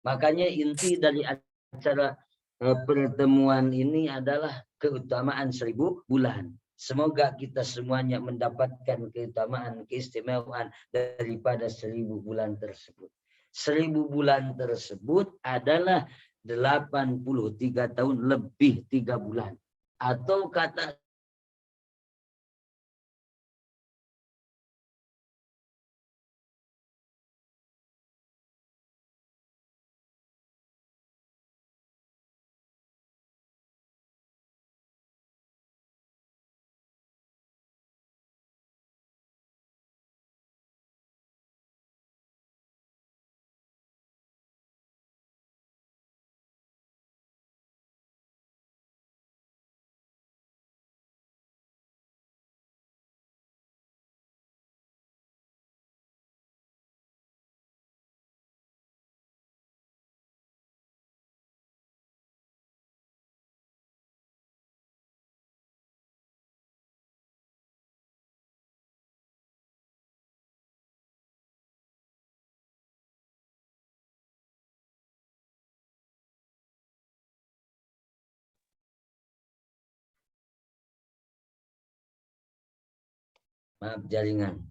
Makanya inti dari acara pertemuan ini adalah keutamaan 1000 bulan. Semoga kita semuanya mendapatkan keutamaan, keistimewaan daripada 1000 bulan tersebut. 1000 bulan tersebut adalah 83 tahun lebih 3 bulan. Atau kata maaf jaringan.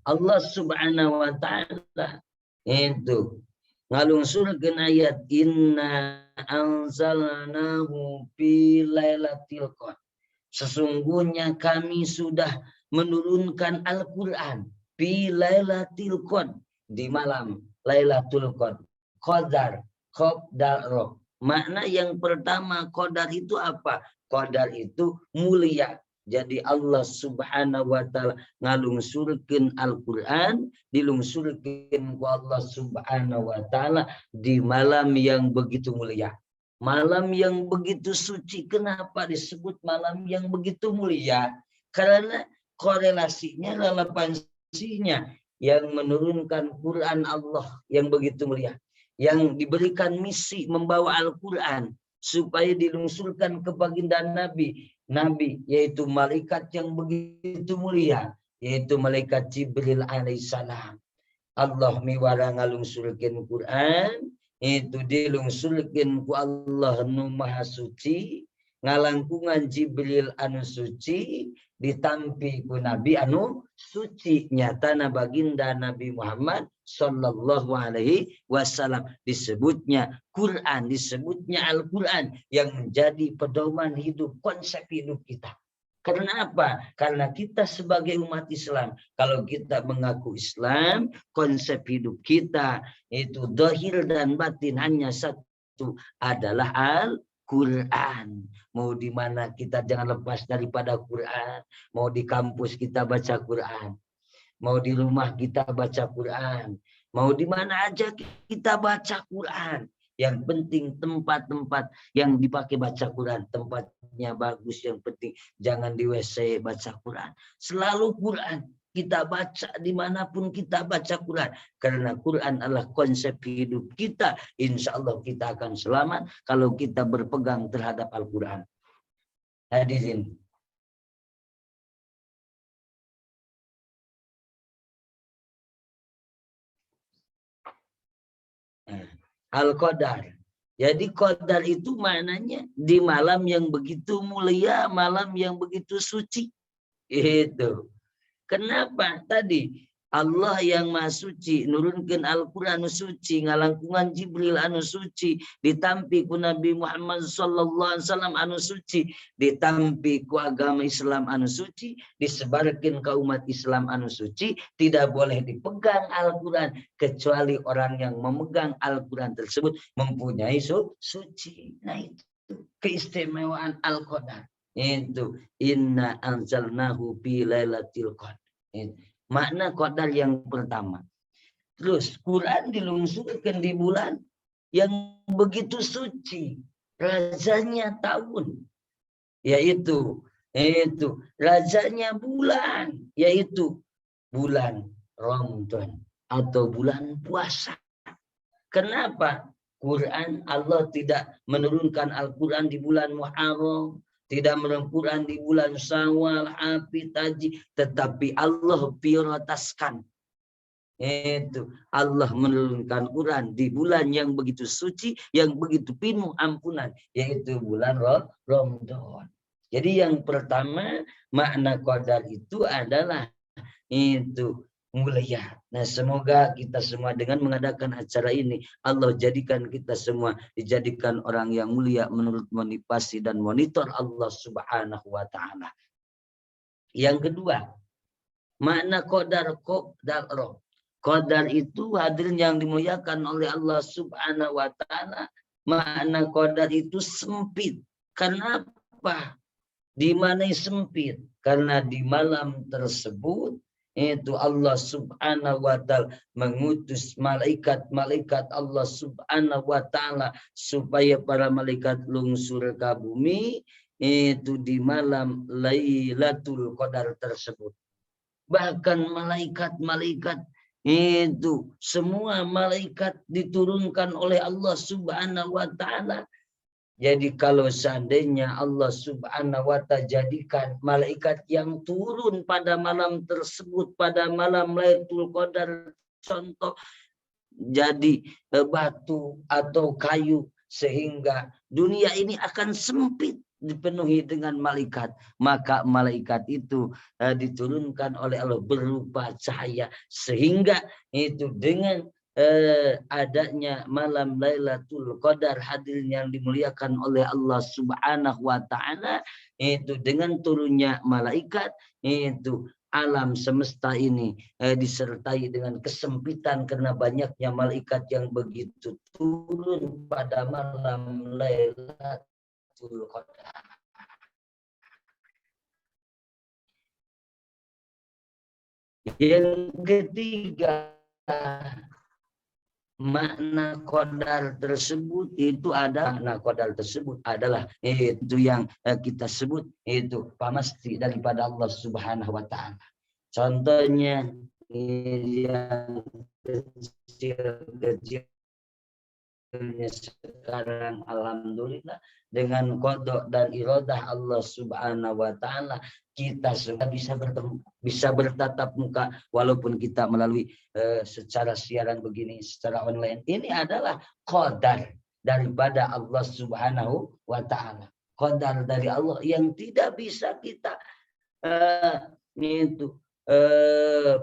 Allah Subhanahu wa taala itu ngalungsurkeun ayat inna anzalnahu fi lailatul qadar. Sesungguhnya kami sudah menurunkan Al-Qur'an fi lailatul qadar, di malam Lailatul Qadar. Qadar. Makna yang pertama qadar itu apa? Qadar itu mulia. Jadi Allah Subhanahu wa taala ngalungsurkeun Al-Qur'an, dilungsurkeun ku Allah Subhanahu wa taala di malam yang begitu mulia. Malam yang begitu suci. Kenapa disebut malam yang begitu mulia? Karena korelasinya, relevansinya yang menurunkan Quran Allah yang begitu mulia, yang diberikan misi membawa Al-Qur'an supaya dilungsurkan ke baginda Nabi, yaitu malaikat yang begitu mulia, yaitu malaikat Jibril alaihissalam. Allah miwara ngalungsurkeun Quran, itu dilungsurkeun ku Allah nu maha suci, ngalangkungan Jibril anu suci, ditampi ku Nabi anu suci. Nyatana baginda Nabi Muhammad sallallahu alaihi wasallam. Disebutnya Quran, disebutnya Al-Quran yang menjadi pedoman hidup, konsep hidup kita. Karena apa? Karena kita sebagai umat Islam, kalau kita mengaku Islam, konsep hidup kita itu zahir dan batin hanya satu, adalah Al-Quran. Mau di mana kita jangan lepas daripada Quran. Mau di kampus kita baca Quran. Mau di rumah kita baca Quran. Mau di mana aja kita baca Quran. Yang penting tempat-tempat yang dipakai baca Quran, tempatnya bagus. Yang penting jangan di WC baca Quran. Selalu Quran kita baca, dimanapun kita baca Quran. Karena Quran adalah konsep hidup kita. Insya Allah kita akan selamat kalau kita berpegang terhadap Al-Quran. Hadirin. Al-Qadar. Jadi qadar itu maknanya di malam yang begitu mulia, malam yang begitu suci. Itu. Kenapa? Tadi Allah yang maha suci nurunkan Al-Quran anu suci, ngalangkungan Jibril anu suci, ditampi ku Nabi Muhammad sallallahu alaihi wasallam anu suci, ditampi ku agama Islam anu suci, disebarkan ke umat Islam anu suci. Tidak boleh dipegang Al-Quran kecuali orang yang memegang Al-Quran tersebut mempunyai suci. Nah itu keistimewaan Al-Qadar. Itu inna anzalnahu fi lailatul qadar. Makna qadar yang pertama. Terus Quran dilungsurkan di bulan yang begitu suci, rajanya tahun, yaitu rajanya bulan, yaitu bulan Ramadan atau bulan puasa. Kenapa? Quran Allah tidak menurunkan Al-Quran di bulan Muharram, tidak menurunkan Quran di bulan Syawal, Hafid, Haji, tetapi Allah prioritaskan. Itu Allah menurunkan Quran di bulan yang begitu suci, yang begitu penuh ampunan, yaitu bulan Ramadan. Jadi yang pertama makna qadar itu adalah itu mulia. Nah, semoga kita semua dengan mengadakan acara ini, Allah jadikan kita semua dijadikan orang yang mulia menurut motivasi dan monitor Allah Subhanahu wa Ta'ala. Yang kedua, makna qadar roh. Qadar itu hadirin yang dimuliakan oleh Allah Subhanahu wa Ta'ala. Makna qadar itu sempit. Kenapa? Di mana sempit? Karena di malam tersebut itu Allah Subhanahu wa Ta'ala mengutus malaikat Allah Subhanahu wa Ta'ala supaya para malaikat lungsur ke bumi itu di malam Lailatul Qadar tersebut. Bahkan malaikat-malaikat itu semua malaikat diturunkan oleh Allah Subhanahu wa Ta'ala. Jadi kalau seandainya Allah Subhanahu wa Ta'ala jadikan malaikat yang turun pada malam tersebut, pada malam Lailatul Qadar, contoh jadi batu atau kayu, sehingga dunia ini akan sempit dipenuhi dengan malaikat, maka malaikat itu diturunkan oleh Allah berupa cahaya, sehingga itu dengan adanya malam Lailatul Qadar, hadirin yang dimuliakan oleh Allah Subhanahu wa Ta'ala, itu dengan turunnya malaikat, itu alam semesta ini disertai dengan kesempitan karena banyaknya malaikat yang begitu turun pada malam Lailatul Qadar. Yang ketiga, makna qadar tersebut itu ada, makna qadar tersebut adalah itu yang kita sebut itu pamasti daripada Allah Subhanahu wa Ta'ala. Contohnya yang kecil-kecilnya sekarang alhamdulillah dengan qada dan iradah Allah Subhanahu wa Ta'ala kita sudah bisa bertemu, bisa bertatap muka walaupun kita melalui secara siaran begini, secara online. Ini adalah qadar daripada Allah Subhanahu wa Ta'ala. Qadar dari Allah yang tidak bisa kita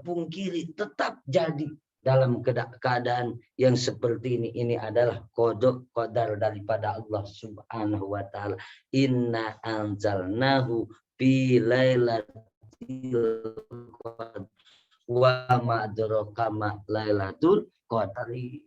pungkiri, tetap jadi dalam keadaan yang seperti ini. Ini adalah qadar daripada Allah Subhanahu wa Ta'ala. Inna anzalnahu fi lailatul qadar wa ma adraka ma lailatul qadri.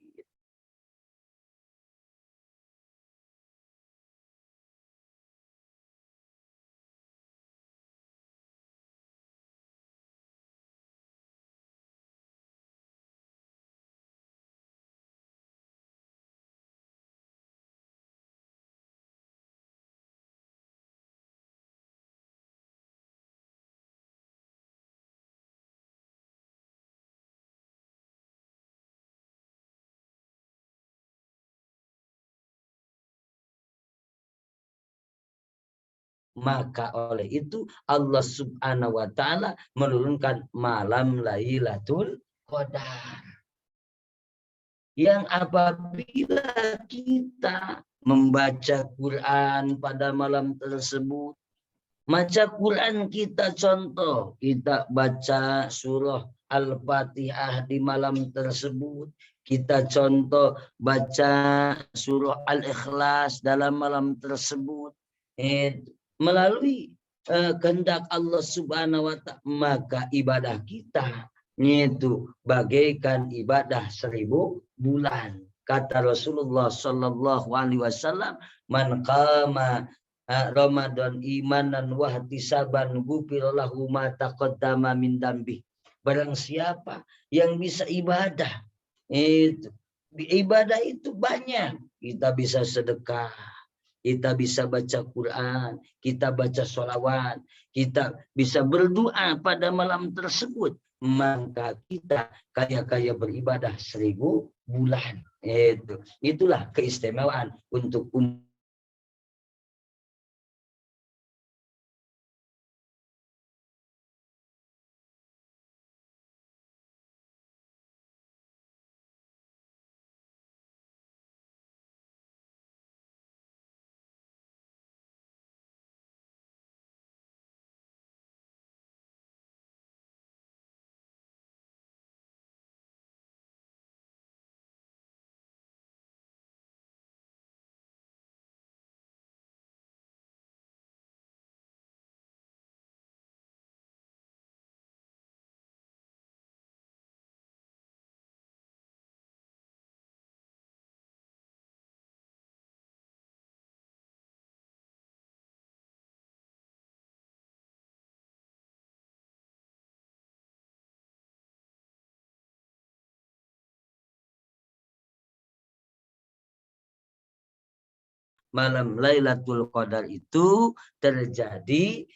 Maka oleh itu Allah Subhanahu wa Ta'ala menurunkan malam Lailatul Qadar. Yang apabila kita membaca Quran pada malam tersebut, baca Quran kita contoh, kita baca surah Al-Fatihah di malam tersebut, kita contoh baca surah Al-Ikhlas dalam malam tersebut, melalui kehendak Allah Subhanahu wa Ta'ala, maka ibadah kita itu bagaikan ibadah 1000 bulan. Kata Rasulullah Sallallahu Alaihi Wasallam, man qama Ramadan imanan wa ihtisaban ghufira lahu ma taqaddama min dambi. Barang siapa yang bisa ibadah, ibadah itu banyak. Kita bisa sedekah, kita bisa baca Quran, kita baca sholawat, kita bisa berdoa pada malam tersebut. Maka kita kaya-kaya beribadah 1000 bulan. Itulah keistimewaan untuk malam Lailatul Qadar itu terjadi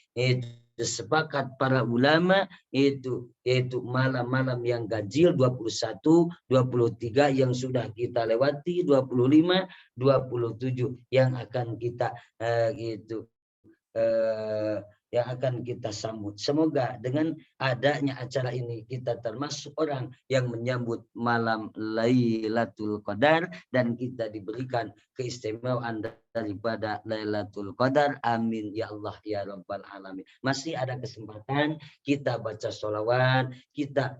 sepakat para ulama yaitu malam-malam yang ganjil 21, 23 yang sudah kita lewati, 25, 27 yang akan kita yang akan kita sambut. Semoga dengan adanya acara ini kita termasuk orang yang menyambut malam Lailatul Qadar dan kita diberikan keistimewaan daripada Lailatul Qadar. Amin ya Allah ya Rabbal Alamin. Masih ada kesempatan kita baca sholawat, kita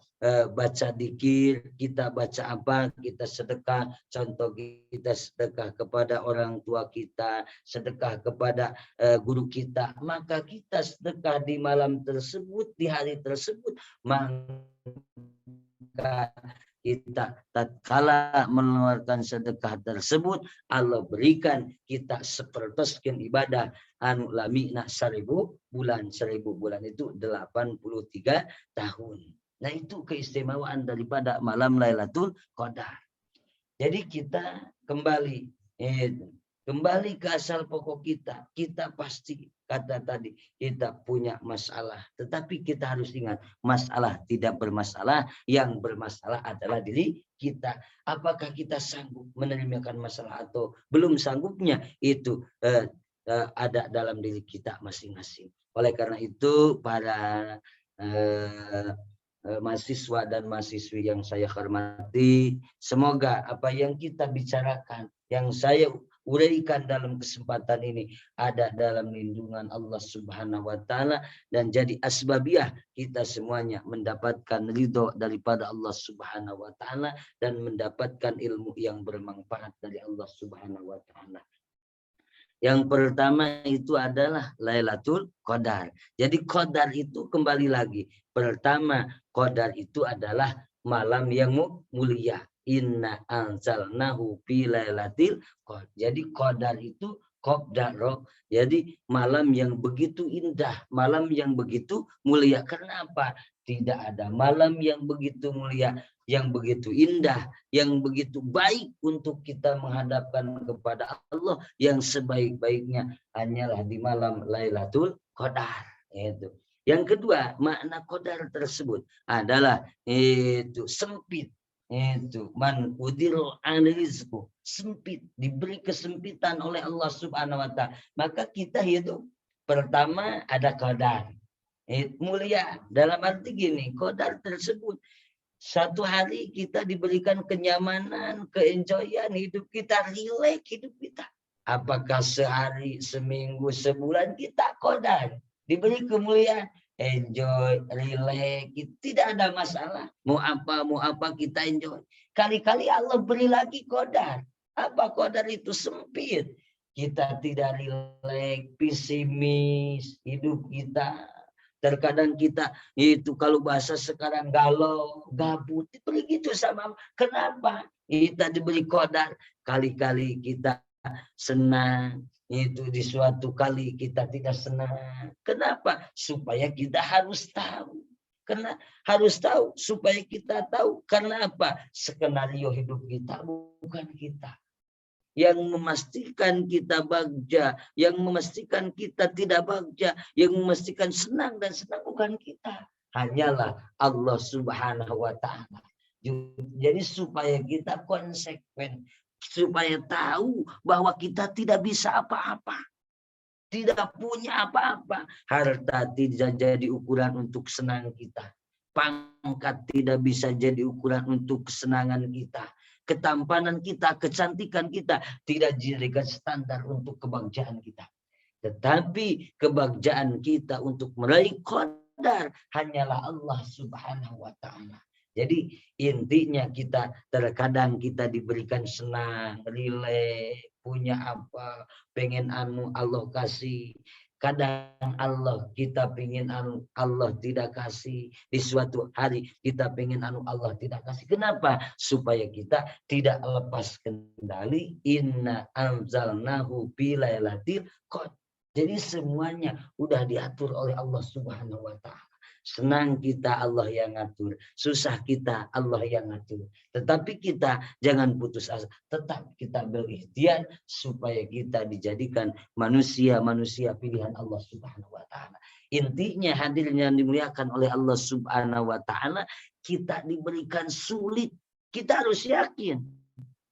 baca dzikir, kita baca apa, kita sedekah. Contoh kita sedekah kepada orang tua kita, sedekah kepada guru kita, maka kita sedekah di malam tersebut, di hari tersebut, maka kita tatkala mengeluarkan sedekah tersebut, Allah berikan kita sepertosken ibadah anu lamina 1000 bulan. 1000 bulan itu 83 tahun. Nah, itu keistimewaan daripada malam Lailatul Qadar. Jadi kita kembali ke asal pokok kita. Kita pasti kata tadi kita punya masalah, tetapi kita harus ingat masalah tidak bermasalah, yang bermasalah adalah diri kita. Apakah kita sanggup menerima masalah atau belum sanggupnya, itu ada dalam diri kita masing-masing. Oleh karena itu para mahasiswa dan mahasiswi yang saya hormati, semoga apa yang kita bicarakan, yang saya uraikan dalam kesempatan ini ada dalam lindungan Allah Subhanahu wa taala dan jadi asbabiyah kita semuanya mendapatkan ridho daripada Allah Subhanahu wa taala dan mendapatkan ilmu yang bermanfaat dari Allah Subhanahu wa taala. Yang pertama itu adalah Lailatul Qadar. Jadi Qadar itu kembali lagi. Pertama, Qadar itu adalah malam yang mulia. Inna anzalnahu fi lailatil qadar. Jadi Qadar itu Qadar. Jadi malam yang begitu indah, malam yang begitu mulia. Kenapa? Tidak ada malam yang begitu mulia, yang begitu indah, yang begitu baik untuk kita menghadapkan kepada Allah, yang sebaik-baiknya hanyalah di malam Lailatul Qadar. Itu. Yang kedua, makna Qadar tersebut adalah itu sempit. Itu man udirul rizqu, sempit, diberi kesempitan oleh Allah Subhanahu wa taala. Maka kita hidup pertama ada Qadar. Mulia dalam arti gini, Qadar tersebut satu hari kita diberikan kenyamanan, keenjoyan, hidup kita rileks, hidup kita. Apakah sehari, seminggu, sebulan kita Qadar, diberi kemuliaan, enjoy, rileks, tidak ada masalah. Mau apa kita enjoy. Kali-kali Allah beri lagi Qadar. Apa Qadar itu? Sempit. Kita tidak rileks, pesimis, hidup kita. Terkadang kita itu kalau bahasa sekarang galau, gabut, begitu sama. Kenapa? Kita diberi Qadar. Kali-kali kita senang, itu di suatu kali kita tidak senang. Kenapa? Supaya kita harus tahu. Karena harus tahu supaya kita tahu. Karena apa? Skenario hidup kita bukan kita. Yang memastikan kita bagja, yang memastikan kita tidak bagja, yang memastikan senang dan senang bukan kita. Hanyalah Allah Subhanahu wa taala. Jadi supaya kita konsekuen, supaya tahu bahwa kita tidak bisa apa-apa. Tidak punya apa-apa. Harta tidak jadi ukuran untuk senang kita. Pangkat tidak bisa jadi ukuran untuk kesenangan kita. Ketampanan kita, kecantikan kita tidak dijadikan standar untuk kebagjaan kita. Tetapi kebagjaan kita untuk meraih Qadar hanyalah Allah Subhanahu wa taala. Jadi intinya kita terkadang kita diberikan senang, rileks, punya apa, pengen anu Allah kasih. Kadang Allah kita pengen anu Allah tidak kasih. Di suatu hari kita pengen anu Allah tidak kasih. Kenapa? Supaya kita tidak lepas kendali. Inna anzalnahu fi lailatul qadar. Jadi semuanya udah diatur oleh Allah Subhanahu wa taala. Senang kita Allah yang ngatur, susah kita Allah yang ngatur. Tetapi kita jangan putus asa, tetap kita berikhtiar supaya kita dijadikan manusia-manusia pilihan Allah Subhanahu wa taala. Intinya hadirnya dimuliakan oleh Allah Subhanahu wa taala, kita diberikan sulit, kita harus yakin.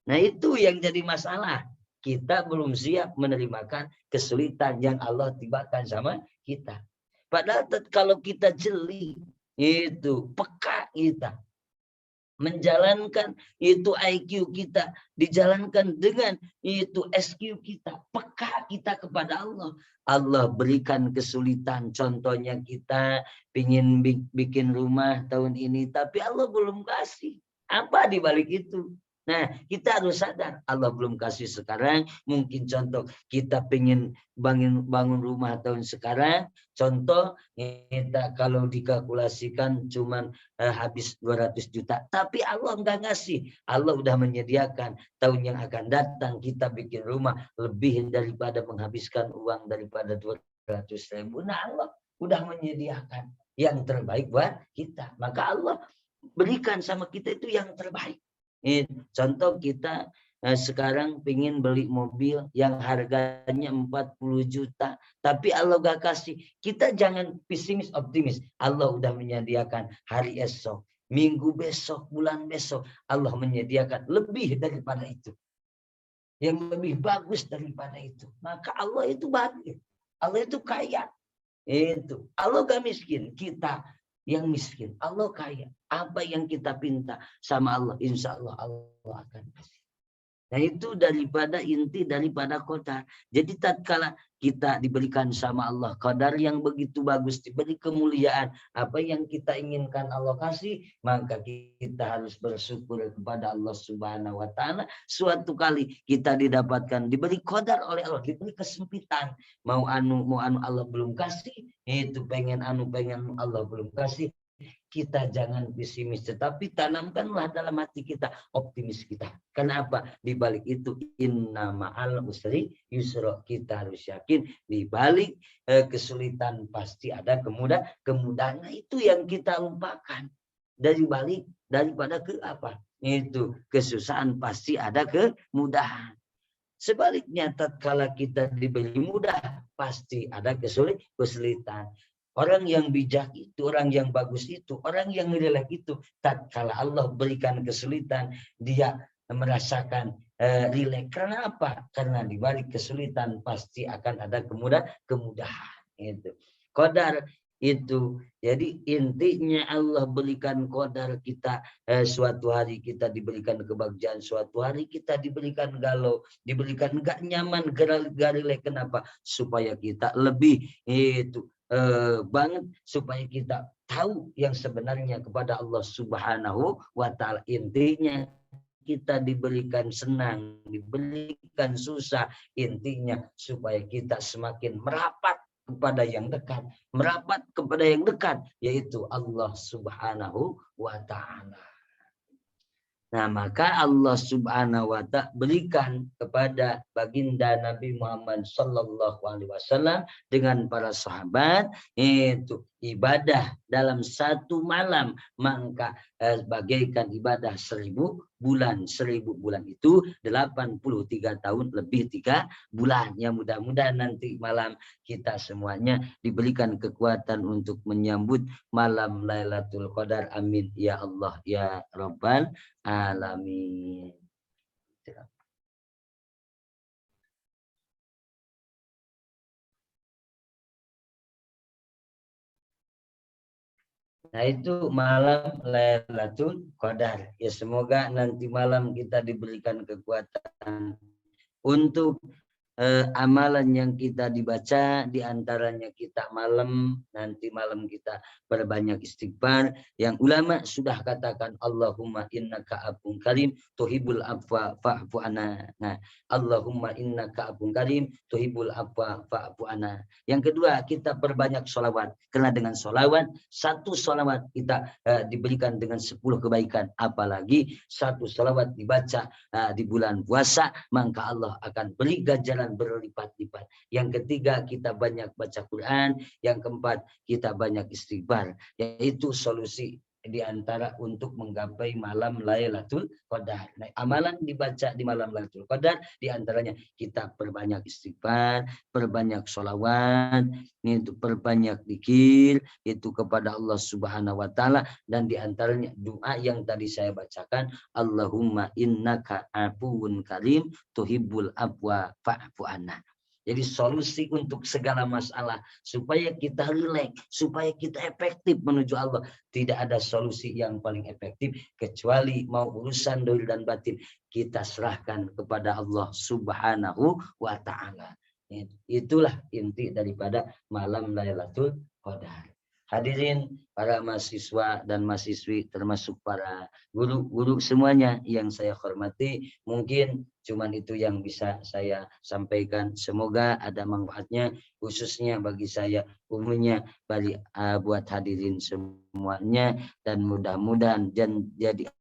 Nah, itu yang jadi masalah. Kita belum siap menerimakan kesulitan yang Allah tibakan sama kita. Padahal kalau kita jeli, itu peka kita, menjalankan itu IQ kita, dijalankan dengan itu SQ kita, peka kita kepada Allah. Allah berikan kesulitan, contohnya kita ingin bikin rumah tahun ini, tapi Allah belum kasih. Apa di balik itu? Nah, kita harus sadar Allah belum kasih sekarang. Mungkin contoh kita pengen bangun rumah tahun sekarang. Contoh kita kalau dikalkulasikan cuman habis 200 juta. Tapi Allah enggak ngasih. Allah udah menyediakan tahun yang akan datang kita bikin rumah lebih daripada menghabiskan uang daripada 200.000. Nah, Allah udah menyediakan yang terbaik buat kita. Maka Allah berikan sama kita itu yang terbaik. Contoh kita sekarang pengen beli mobil yang harganya 40 juta. Tapi Allah gak kasih. Kita jangan pesimis optimis. Allah udah menyediakan hari esok, minggu besok, bulan besok. Allah menyediakan lebih daripada itu. Yang lebih bagus daripada itu. Maka Allah itu bahagia. Allah itu kaya. Itu. Allah gak miskin. Kita yang miskin, Allah kaya. Apa yang kita pinta sama Allah, insya Allah Allah akan kasih. Nah, itu daripada inti daripada qadar. Jadi tatkala kita diberikan sama Allah qadar yang begitu bagus, diberi kemuliaan, apa yang kita inginkan Allah kasih, maka kita harus bersyukur kepada Allah Subhanahu wa taala. Suatu kali kita didapatkan diberi qadar oleh Allah, diberi kesempitan, mau anu Allah belum kasih, itu pengen Allah belum kasih. Kita jangan pesimis, tetapi tanamkanlah dalam hati kita optimis kita. Kenapa? Di balik itu inna ma'al usri yusra. Kita harus yakin di balik kesulitan pasti ada kemudahan. Nah, itu yang kita lupakan. Daripada ke apa? Itu kesusahan pasti ada kemudahan. Sebaliknya tatkala kita diberi mudah pasti ada kesulitan. Orang yang bijak itu, orang yang bagus itu, orang yang rileks itu, tatkala Allah berikan kesulitan, dia merasakan rileks. Karena apa? Karena di balik kesulitan pasti akan ada kemudahan. Itu qadar itu. Jadi intinya Allah berikan qadar kita, suatu hari kita diberikan kebahagiaan, suatu hari kita diberikan galau, diberikan gak nyaman, gak rileks. Kenapa? Supaya kita lebih itu banget, supaya kita tahu yang sebenarnya kepada Allah Subhanahu wa taala. Intinya kita diberikan senang, diberikan susah, intinya supaya kita semakin merapat kepada yang dekat, yaitu Allah Subhanahu wa taala. Nah, maka Allah Subhanahu wa ta'ala berikan kepada baginda Nabi Muhammad sallallahu alaihi wasallam dengan para sahabat itu ibadah dalam satu malam, maka bagaikan ibadah 1000 bulan. 1000 bulan itu 83 tahun lebih 3 bulan. Ya, mudah-mudahan nanti malam kita semuanya diberikan kekuatan untuk menyambut malam Lailatul Qadar. Amin ya Allah ya Rabbal alamin. Nah, itu malam Lailatul Qadar. Ya, semoga nanti malam kita diberikan kekuatan untuk amalan yang kita dibaca, diantaranya kita nanti malam kita berbanyak istighfar. Yang ulama sudah katakan Allahumma innaka afuwwun karim tuhibbul afwa fa'fu anna. Nah, Allahumma innaka afuwwun karim tuhibbul afwa fa'fu anna. Yang kedua, kita perbanyak sholawat. Karena dengan sholawat, satu sholawat kita diberikan dengan 10 kebaikan. Apalagi satu sholawat dibaca di bulan puasa, maka Allah akan beri ganjaran kebaikan berlipat-lipat. Yang ketiga, kita banyak baca Quran. Yang keempat, kita banyak istighfar. Yaitu solusi di antara untuk menggapai malam Lailatul Qadar. Nah, amalan dibaca di malam Lailatul Qadar di antaranya kita perbanyak istighfar, perbanyak sholawat, itu perbanyak zikir itu kepada Allah Subhanahu wa taala, dan di antaranya doa yang tadi saya bacakan, Allahumma innaka afuwun karim tuhibbul afwa fa'fu anna. Jadi solusi untuk segala masalah supaya kita rileks, supaya kita efektif menuju Allah. Tidak ada solusi yang paling efektif kecuali mau urusan dohir dan batin kita serahkan kepada Allah Subhanahu wa taala. Itulah inti daripada malam Lailatul Qadar. Hadirin para mahasiswa dan mahasiswi termasuk para guru-guru semuanya yang saya hormati, mungkin cuman itu yang bisa saya sampaikan. Semoga ada manfaatnya khususnya bagi saya, umumnya buat hadirin semuanya, dan mudah-mudahan jadi